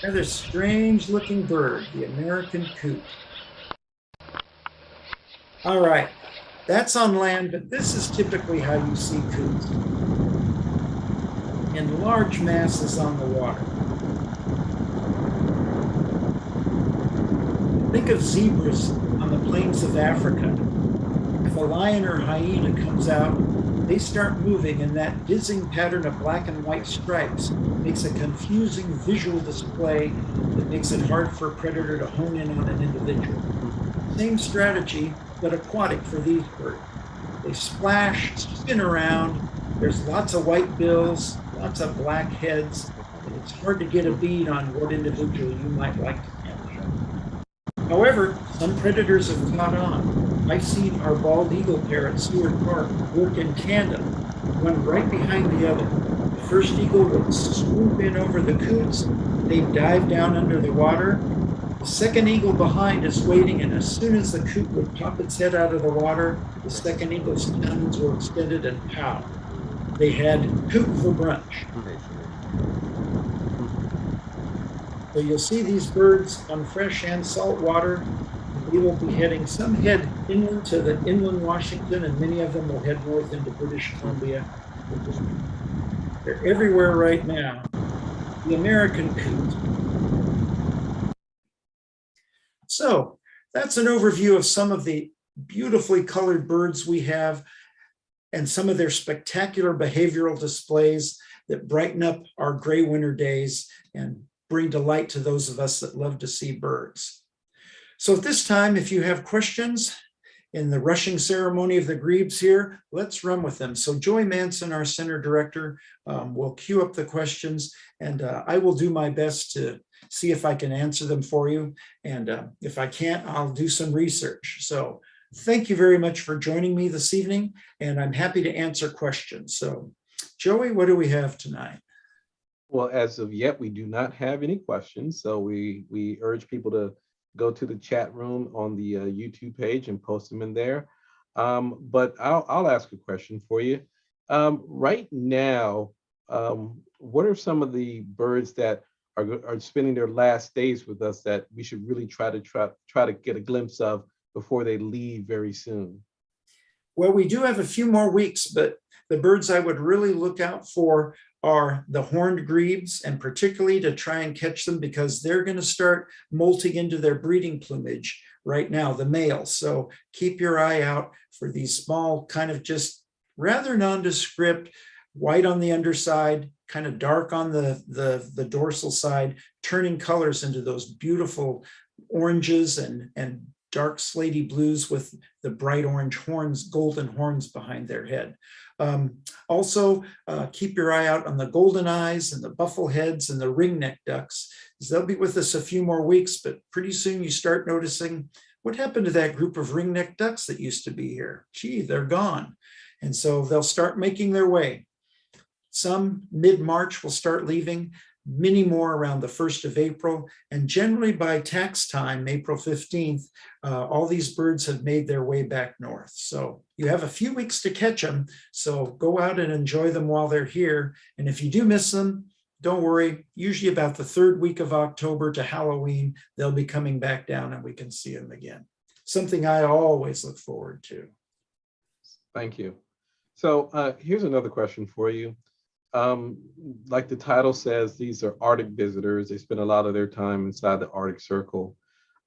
Rather strange looking bird, the American coot. All right, that's on land, but this is typically how you see coots. In large masses on the water. Think of zebras on the plains of Africa. If a lion or hyena comes out, they start moving, and that dizzying pattern of black and white stripes makes a confusing visual display that makes it hard for a predator to hone in on an individual. Same strategy, but aquatic for these birds. They splash, spin around, there's lots of white bills, lots of black heads, and it's hard to get a bead on what individual you might like to catch. However, some predators have caught on. I've seen our bald eagle pair at Seward Park work in tandem, one right behind the other. The first eagle would swoop in over the coots, they'd dive down under the water. The second eagle behind is waiting, and as soon as the coot would pop its head out of the water, the second eagle's talons were extended and pow. They had coot for brunch. So you'll see these birds on fresh and salt water. They will be heading, some head inland to the inland Washington, and many of them will head north into British Columbia. They're everywhere right now. The American coot. So that's an overview of some of the beautifully colored birds we have and some of their spectacular behavioral displays that brighten up our gray winter days and bring delight to those of us that love to see birds. So at this time, if you have questions in the rushing ceremony of the grebes here, let's run with them. So Joy Manson, our center director, will queue up the questions, and I will do my best to see if I can answer them for you. And if I can't, I'll do some research. So thank you very much for joining me this evening, and I'm happy to answer questions. So Joey, what do we have tonight? Well, as of yet, we do not have any questions. So we urge people to go to the chat room on the YouTube page and post them in there. But I'll ask a question for you. Right now, what are some of the birds that are spending their last days with us that we should really try to get a glimpse of before they leave very soon? Well, we do have a few more weeks, but the birds I would really look out for are the horned grebes, and particularly to try and catch them because they're going to start molting into their breeding plumage right now, the males. So keep your eye out for these small, kind of just rather nondescript, white on the underside, kind of dark on the dorsal side, turning colors into those beautiful oranges and dark slaty blues with the bright orange horns, golden horns behind their head. Also, keep your eye out on the golden eyes and the buffle heads and the ringneck ducks, because they'll be with us a few more weeks, but pretty soon you start noticing what happened to that group of ringneck ducks that used to be here. Gee, they're gone. And so they'll start making their way. Some mid-March will start leaving, many more around the 1st of April, and generally by tax time, April 15th, all these birds have made their way back north. So you have a few weeks to catch them, so go out and enjoy them while they're here. And if you do miss them, don't worry, usually about the 3rd week of October to Halloween, they'll be coming back down and we can see them again. Something I always look forward to. Thank you. So here's another question for you. Like the title says, these are Arctic visitors. They spend a lot of their time inside the Arctic Circle.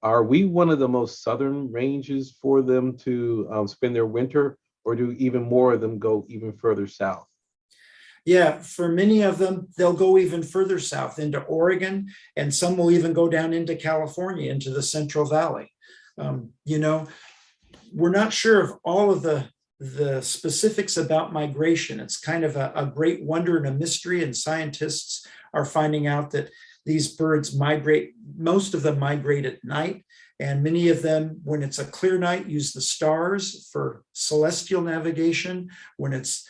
Are we one of the most southern ranges for them to spend their winter, or do even more of them go even further south? Yeah, for many of them, they'll go even further south into Oregon, and some will even go down into California, into the Central Valley. You know, we're not sure of all of the specifics about migration. It's kind of a great wonder and a mystery, and scientists are finding out that these birds migrate, most of them migrate at night, and many of them, when it's a clear night, use the stars for celestial navigation. When it's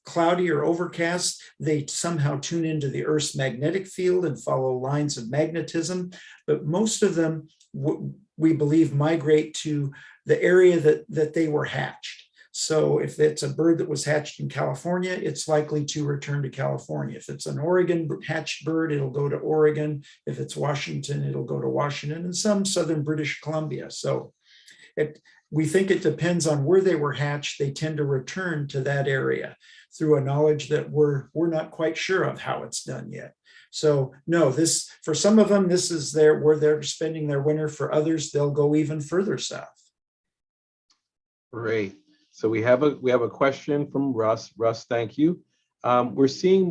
cloudy or overcast, they somehow tune into the Earth's magnetic field and follow lines of magnetism. But most of them, we believe, migrate to the area that they were hatched. So if it's a bird that was hatched in California, it's likely to return to California. If it's an Oregon hatched bird, it'll go to Oregon. If it's Washington, it'll go to Washington, and some southern British Columbia. So we think it depends on where they were hatched. They tend to return to that area through a knowledge that we're not quite sure of how it's done yet. So no, this, for some of them, this is where they're spending their winter. For others, they'll go even further south. Great. So we have a question from Russ. Russ, thank you. We're seeing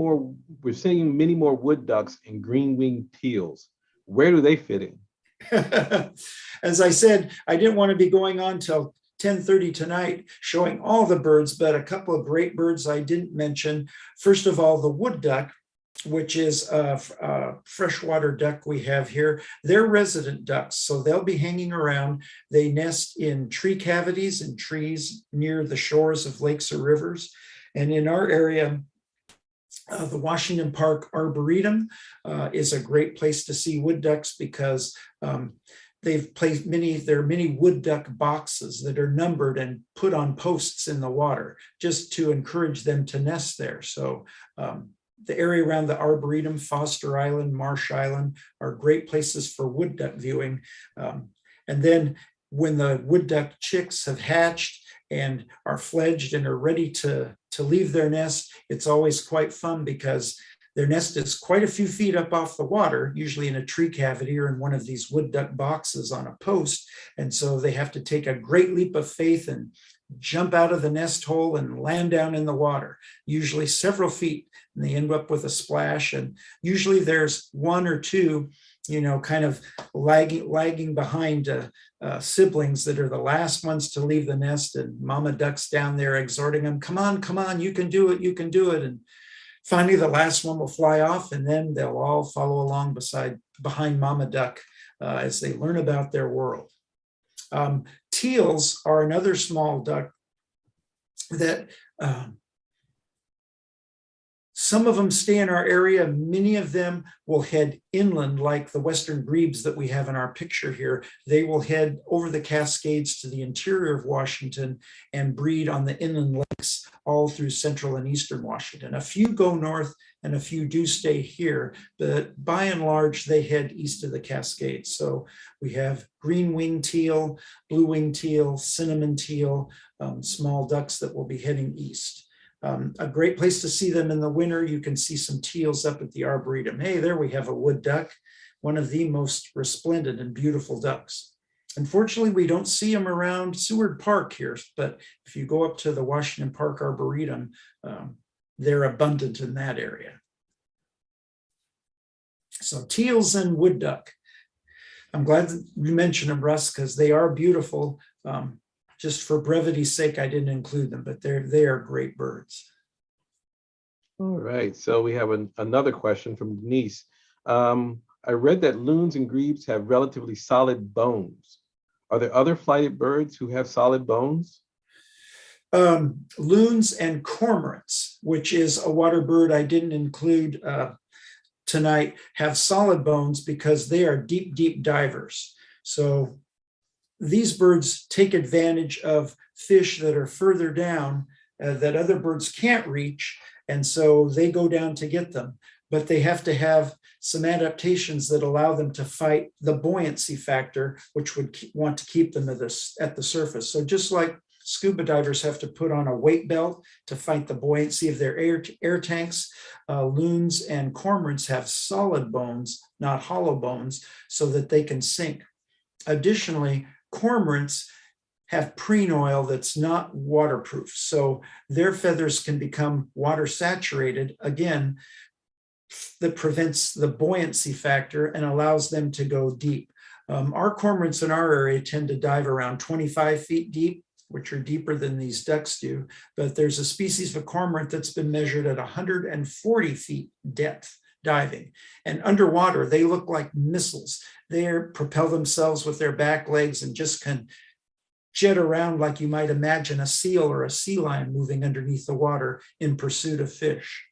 many more wood ducks and green-winged teals. Where do they fit in? As I said, I didn't want to be going on till 10:30 tonight showing all the birds, but a couple of great birds I didn't mention. First of all, the wood duck, which is a freshwater duck we have here. They're resident ducks, so they'll be hanging around. They nest in tree cavities and trees near the shores of lakes or rivers. And in our area, the Washington Park Arboretum is a great place to see wood ducks because they've placed there are many wood duck boxes that are numbered and put on posts in the water just to encourage them to nest there. So the area around the Arboretum, Foster Island, Marsh Island are great places for wood duck viewing. And then when the wood duck chicks have hatched and are fledged and are ready to leave their nest, it's always quite fun because their nest is quite a few feet up off the water, usually in a tree cavity or in one of these wood duck boxes on a post. And so they have to take a great leap of faith and jump out of the nest hole and land down in the water, usually several feet, and they end up with a splash. And usually there's one or two, kind of lagging behind siblings that are the last ones to leave the nest, and mama duck's down there exhorting them, come on, you can do it. And finally the last one will fly off, and then they'll all follow along behind mama duck as they learn about their world. Teals are another small duck that Some of them stay in our area. Many of them will head inland, like the western grebes that we have in our picture here. They will head over the Cascades to the interior of Washington and breed on the inland lakes all through central and eastern Washington. A few go north and a few do stay here, but by and large, they head east of the Cascades. So we have green-winged teal, blue-winged teal, cinnamon teal, small ducks that will be heading east. A great place to see them in the winter. You can see some teals up at the Arboretum. Hey, there we have a wood duck, one of the most resplendent and beautiful ducks. Unfortunately, we don't see them around Seward Park here, but if you go up to the Washington Park Arboretum, they're abundant in that area. So teals and wood duck. I'm glad that you mentioned them, Russ, because they are beautiful. Just for brevity's sake, I didn't include them, but they are great birds. All right, so we have another question from Denise. I read that loons and grebes have relatively solid bones. Are there other flighted birds who have solid bones? Loons and cormorants, which is a water bird I didn't include tonight, have solid bones because they are deep, deep divers. So these birds take advantage of fish that are further down that other birds can't reach, and so they go down to get them. But they have to have some adaptations that allow them to fight the buoyancy factor, which would want to keep them at the surface. So just like scuba divers have to put on a weight belt to fight the buoyancy of their air tanks, loons and cormorants have solid bones, not hollow bones, so that they can sink. Additionally, cormorants have preen oil that's not waterproof, so their feathers can become water saturated, again, that prevents the buoyancy factor and allows them to go deep. Our cormorants in our area tend to dive around 25 feet deep, which are deeper than these ducks do, but there's a species of cormorant that's been measured at 140 feet depth diving. And underwater, they look like missiles. They propel themselves with their back legs and just can jet around like you might imagine a seal or a sea lion moving underneath the water in pursuit of fish.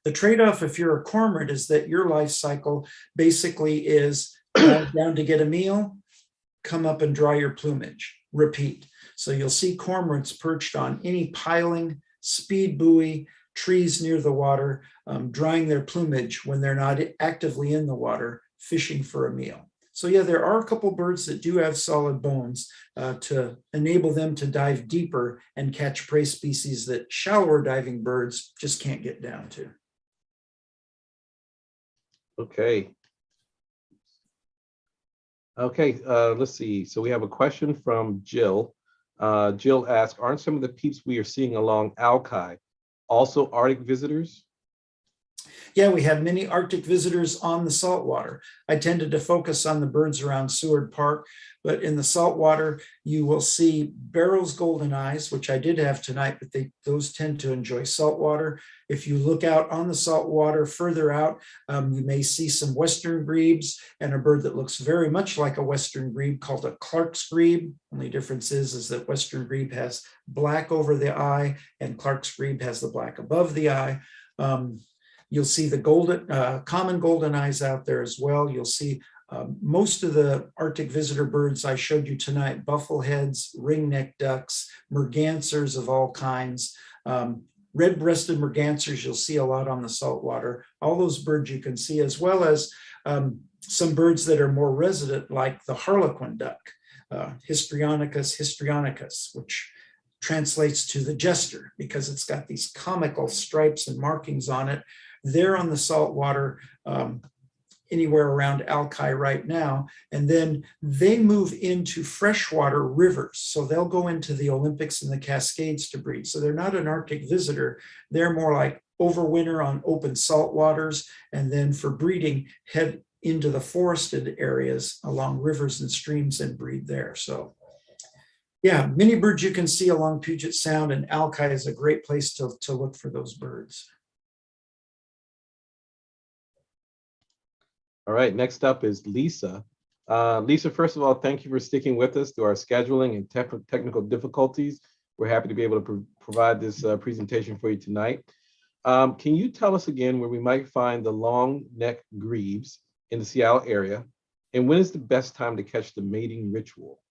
The trade-off if you're a cormorant is that your life cycle basically is dive down to get a meal, come up and dry your plumage, repeat. So you'll see cormorants perched on any piling, speed buoy, trees near the water, drying their plumage when they're not actively in the water, fishing for a meal. So yeah, there are a couple birds that do have solid bones to enable them to dive deeper and catch prey species that shallower diving birds just can't get down to. Okay. Okay, let's see. So we have a question from Jill. Jill asks, aren't some of the peeps we are seeing along Alki also Arctic visitors? Yeah, we have many Arctic visitors on the saltwater. I tended to focus on the birds around Seward Park, but in the saltwater, you will see Barrow's golden eyes, which I did have tonight, but those tend to enjoy saltwater. If you look out on the saltwater further out, you may see some western grebes and a bird that looks very much like a western grebe called a Clark's grebe. Only difference is that western grebe has black over the eye and Clark's grebe has the black above the eye. You'll see the common golden eyes out there as well. You'll see most of the Arctic visitor birds I showed you tonight, buffle heads, ringneck ducks, mergansers of all kinds, red-breasted mergansers you'll see a lot on the saltwater. All those birds you can see, as well as some birds that are more resident, like the harlequin duck, Histrionicus histrionicus, which translates to the jester because it's got these comical stripes and markings on it. They're on the saltwater anywhere around Alki right now. And then they move into freshwater rivers. So they'll go into the Olympics and the Cascades to breed. So they're not an Arctic visitor. They're more like overwinter on open salt waters. And then for breeding, head into the forested areas along rivers and streams and breed there. So yeah, many birds you can see along Puget Sound, and Alki is a great place to look for those birds. All right, next up is Lisa. Lisa, first of all, thank you for sticking with us through our scheduling and technical difficulties. We're happy to be able to provide this presentation for you tonight. Can you tell us again where we might find the long neck grebes in the Seattle area? And when is the best time to catch the mating ritual?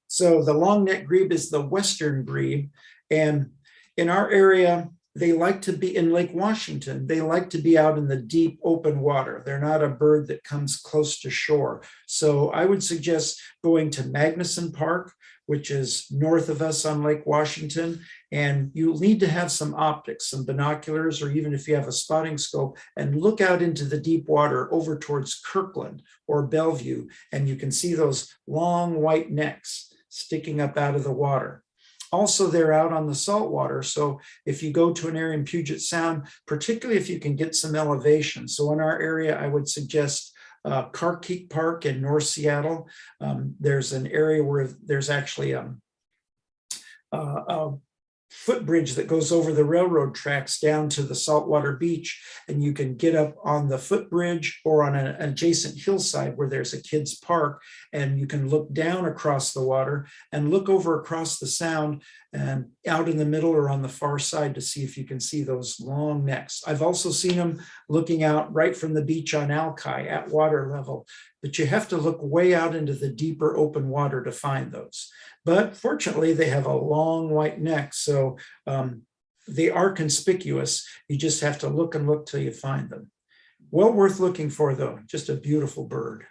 So the long neck grebe is the western grebe. And in our area, they like to be in Lake Washington. They like to be out in the deep open water. They're not a bird that comes close to shore. So I would suggest going to Magnuson Park, which is north of us on Lake Washington. And you'll need to have some optics, some binoculars, or even if you have a spotting scope, and look out into the deep water over towards Kirkland or Bellevue. And you can see those long white necks sticking up out of the water. Also, they're out on the saltwater. So if you go to an area in Puget Sound, particularly if you can get some elevation. So in our area, I would suggest Carkeek Park in North Seattle. There's an area where there's actually a footbridge that goes over the railroad tracks down to the saltwater beach, and you can get up on the footbridge or on an adjacent hillside where there's a kids park, and you can look down across the water and look over across the sound and out in the middle or on the far side to see if you can see those long necks. I've also seen them looking out right from the beach on Alki at water level, but you have to look way out into the deeper open water to find those. But fortunately, they have a long white neck, so they are conspicuous. You just have to look and look till you find them. Well worth looking for, though. Just a beautiful bird.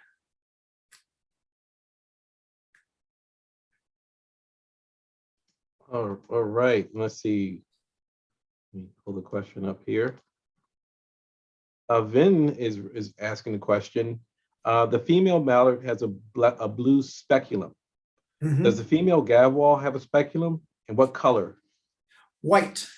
All right, let's see. Let me pull the question up here. Vin is asking the question. The female mallard has a blue speculum. Mm-hmm. Does the female Gadwal have a speculum, and what color? White.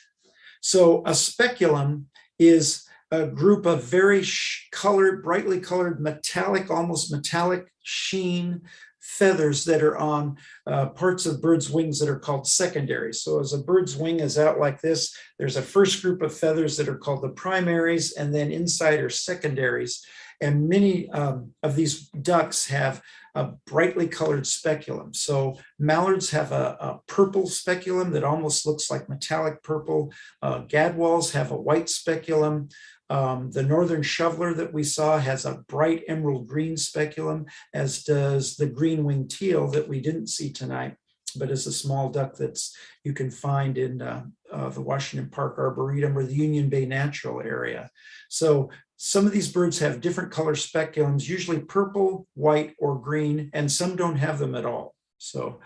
So a speculum is a group of very colored, brightly colored, metallic, almost metallic sheen feathers that are on parts of birds' wings that are called secondaries. So as a bird's wing is out like this, there's a first group of feathers that are called the primaries, and then inside are secondaries. And many of these ducks have a brightly colored speculum. So mallards have a purple speculum that almost looks like metallic purple. Gadwals have a white speculum. The northern shoveler that we saw has a bright emerald green speculum, as does the green-winged teal that we didn't see tonight, but is a small duck that's you can find in the Washington Park Arboretum or the Union Bay Natural Area. So some of these birds have different color speculums, usually purple, white, or green, and some don't have them at all. So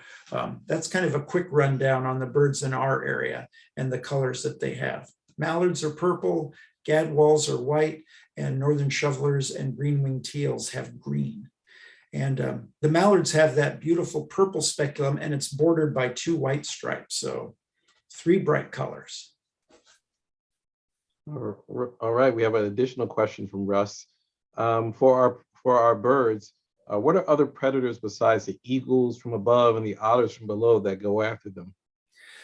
that's kind of a quick rundown on the birds in our area and the colors that they have. Mallards are purple, gadwals are white, and northern shovelers and green-winged teals have green. And the mallards have that beautiful purple speculum, and it's bordered by 2 white stripes. So 3 bright colors. All right, we have an additional question from Russ. For our birds, what are other predators besides the eagles from above and the otters from below that go after them?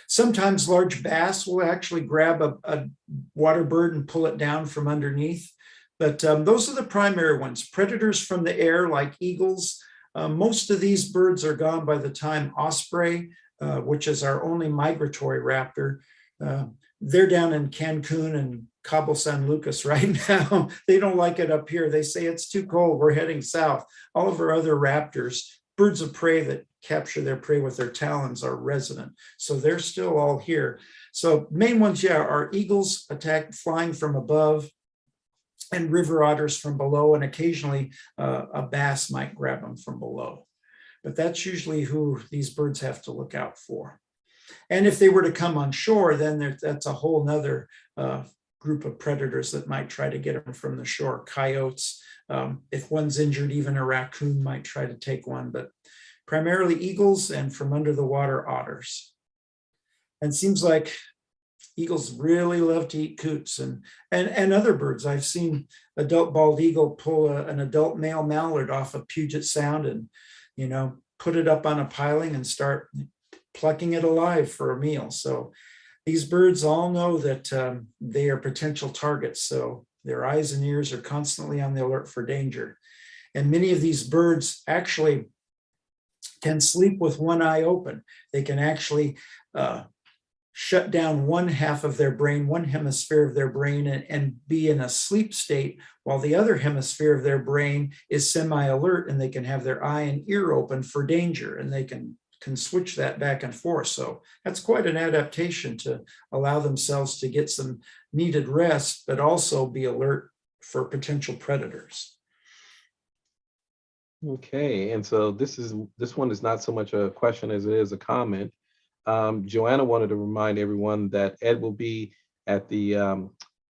Sometimes large bass will actually grab a water bird and pull it down from underneath. But those are the primary ones. Predators from the air, like eagles. Most of these birds are gone by the time osprey, which is our only migratory raptor. They're down in Cancun and Cabo San Lucas right now. They don't like it up here. They say it's too cold. We're heading south. All of our other raptors, birds of prey that capture their prey with their talons, are resident. So they're still all here. So main ones, yeah, are eagles flying from above, and river otters from below, and occasionally a bass might grab them from below. But that's usually who these birds have to look out for. And if they were to come on shore, then that's a whole nother group of predators that might try to get them from the shore. Coyotes, if one's injured, even a raccoon might try to take one, but primarily eagles, and from under the water, otters. And it seems like eagles really love to eat coots and other birds. I've seen adult bald eagle pull an adult male mallard off of Puget Sound and, put it up on a piling and start plucking it alive for a meal. So these birds all know that they are potential targets. So their eyes and ears are constantly on the alert for danger. And many of these birds actually can sleep with one eye open. They can actually shut down one half of their brain, one hemisphere of their brain, and be in a sleep state while the other hemisphere of their brain is semi-alert, and they can have their eye and ear open for danger, and they can switch that back and forth. So that's quite an adaptation to allow themselves to get some needed rest, but also be alert for potential predators. Okay, and so this one is not so much a question as it is a comment. Joanna wanted to remind everyone that Ed will be at the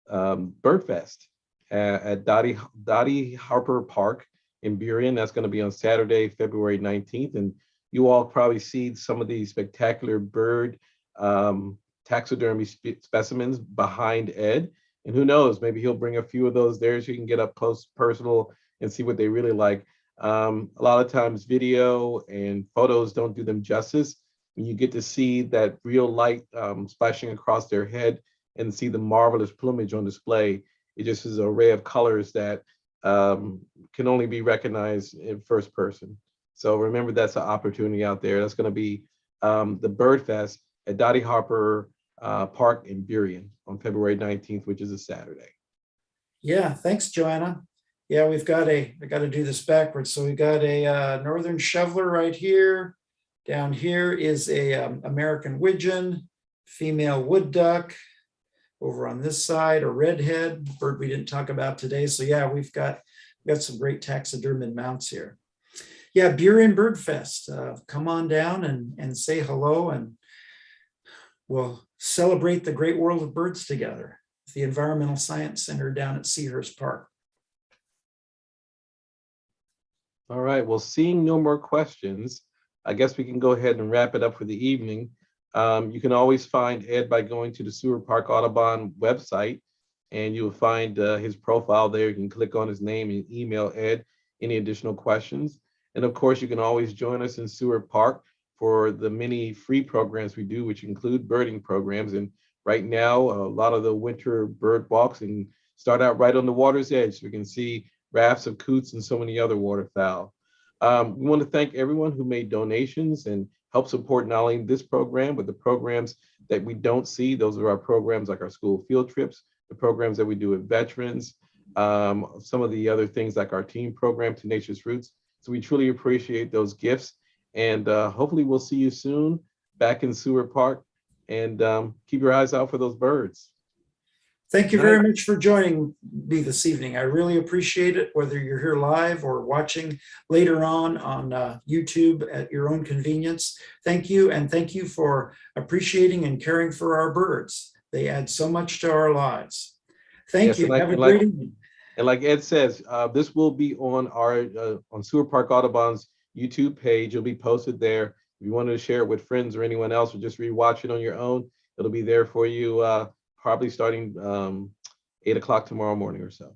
Bird Fest at Dottie Harper Park in Burien. That's going to be on Saturday, February 19th. And you all probably see some of these spectacular bird taxidermy specimens behind Ed. And who knows, maybe he'll bring a few of those there so you can get up close, personal, and see what they really like. A lot of times video and photos don't do them justice. When you get to see that real light splashing across their head and see the marvelous plumage on display, it just is an array of colors that can only be recognized in first person. So remember, that's an opportunity out there. That's going to be the Bird Fest at Dottie Harper Park in Burien on February 19th, which is a Saturday. Yeah, thanks, Joanna. Yeah, I got to do this backwards. So we got a northern shoveler right here. Down here is a American Widgeon, female wood duck. Over on this side, a redhead, bird we didn't talk about today. So yeah, we've got some great taxidermy mounts here. Yeah, Burien Bird Fest. Come on down and say hello, and we'll celebrate the great world of birds together at the Environmental Science Center down at Seahurst Park. All right, well, seeing no more questions, I guess we can go ahead and wrap it up for the evening. You can always find Ed by going to the Seward Park Audubon website, and you'll find his profile there. You can click on his name and email Ed any additional questions. And of course, you can always join us in Seward Park for the many free programs we do, which include birding programs. And right now, a lot of the winter bird walks and start out right on the water's edge, so we can see rafts of coots and so many other waterfowl. We want to thank everyone who made donations and help support not only this program, but the programs that we don't see. Those are our programs like our school field trips, the programs that we do with veterans, some of the other things like our team program, Tenacious Roots. So we truly appreciate those gifts. And hopefully we'll see you soon back in Seward Park, and keep your eyes out for those birds. Thank you very much for joining me this evening. I really appreciate it, whether you're here live or watching later on YouTube at your own convenience. Thank you, and thank you for appreciating and caring for our birds. They add so much to our lives. Thank you. Have a great evening. And like Ed says, this will be on our on Seward Park Audubon's YouTube page. It'll be posted there. If you wanted to share it with friends or anyone else, or just rewatch it on your own, it'll be there for you. Probably starting 8 o'clock tomorrow morning or so.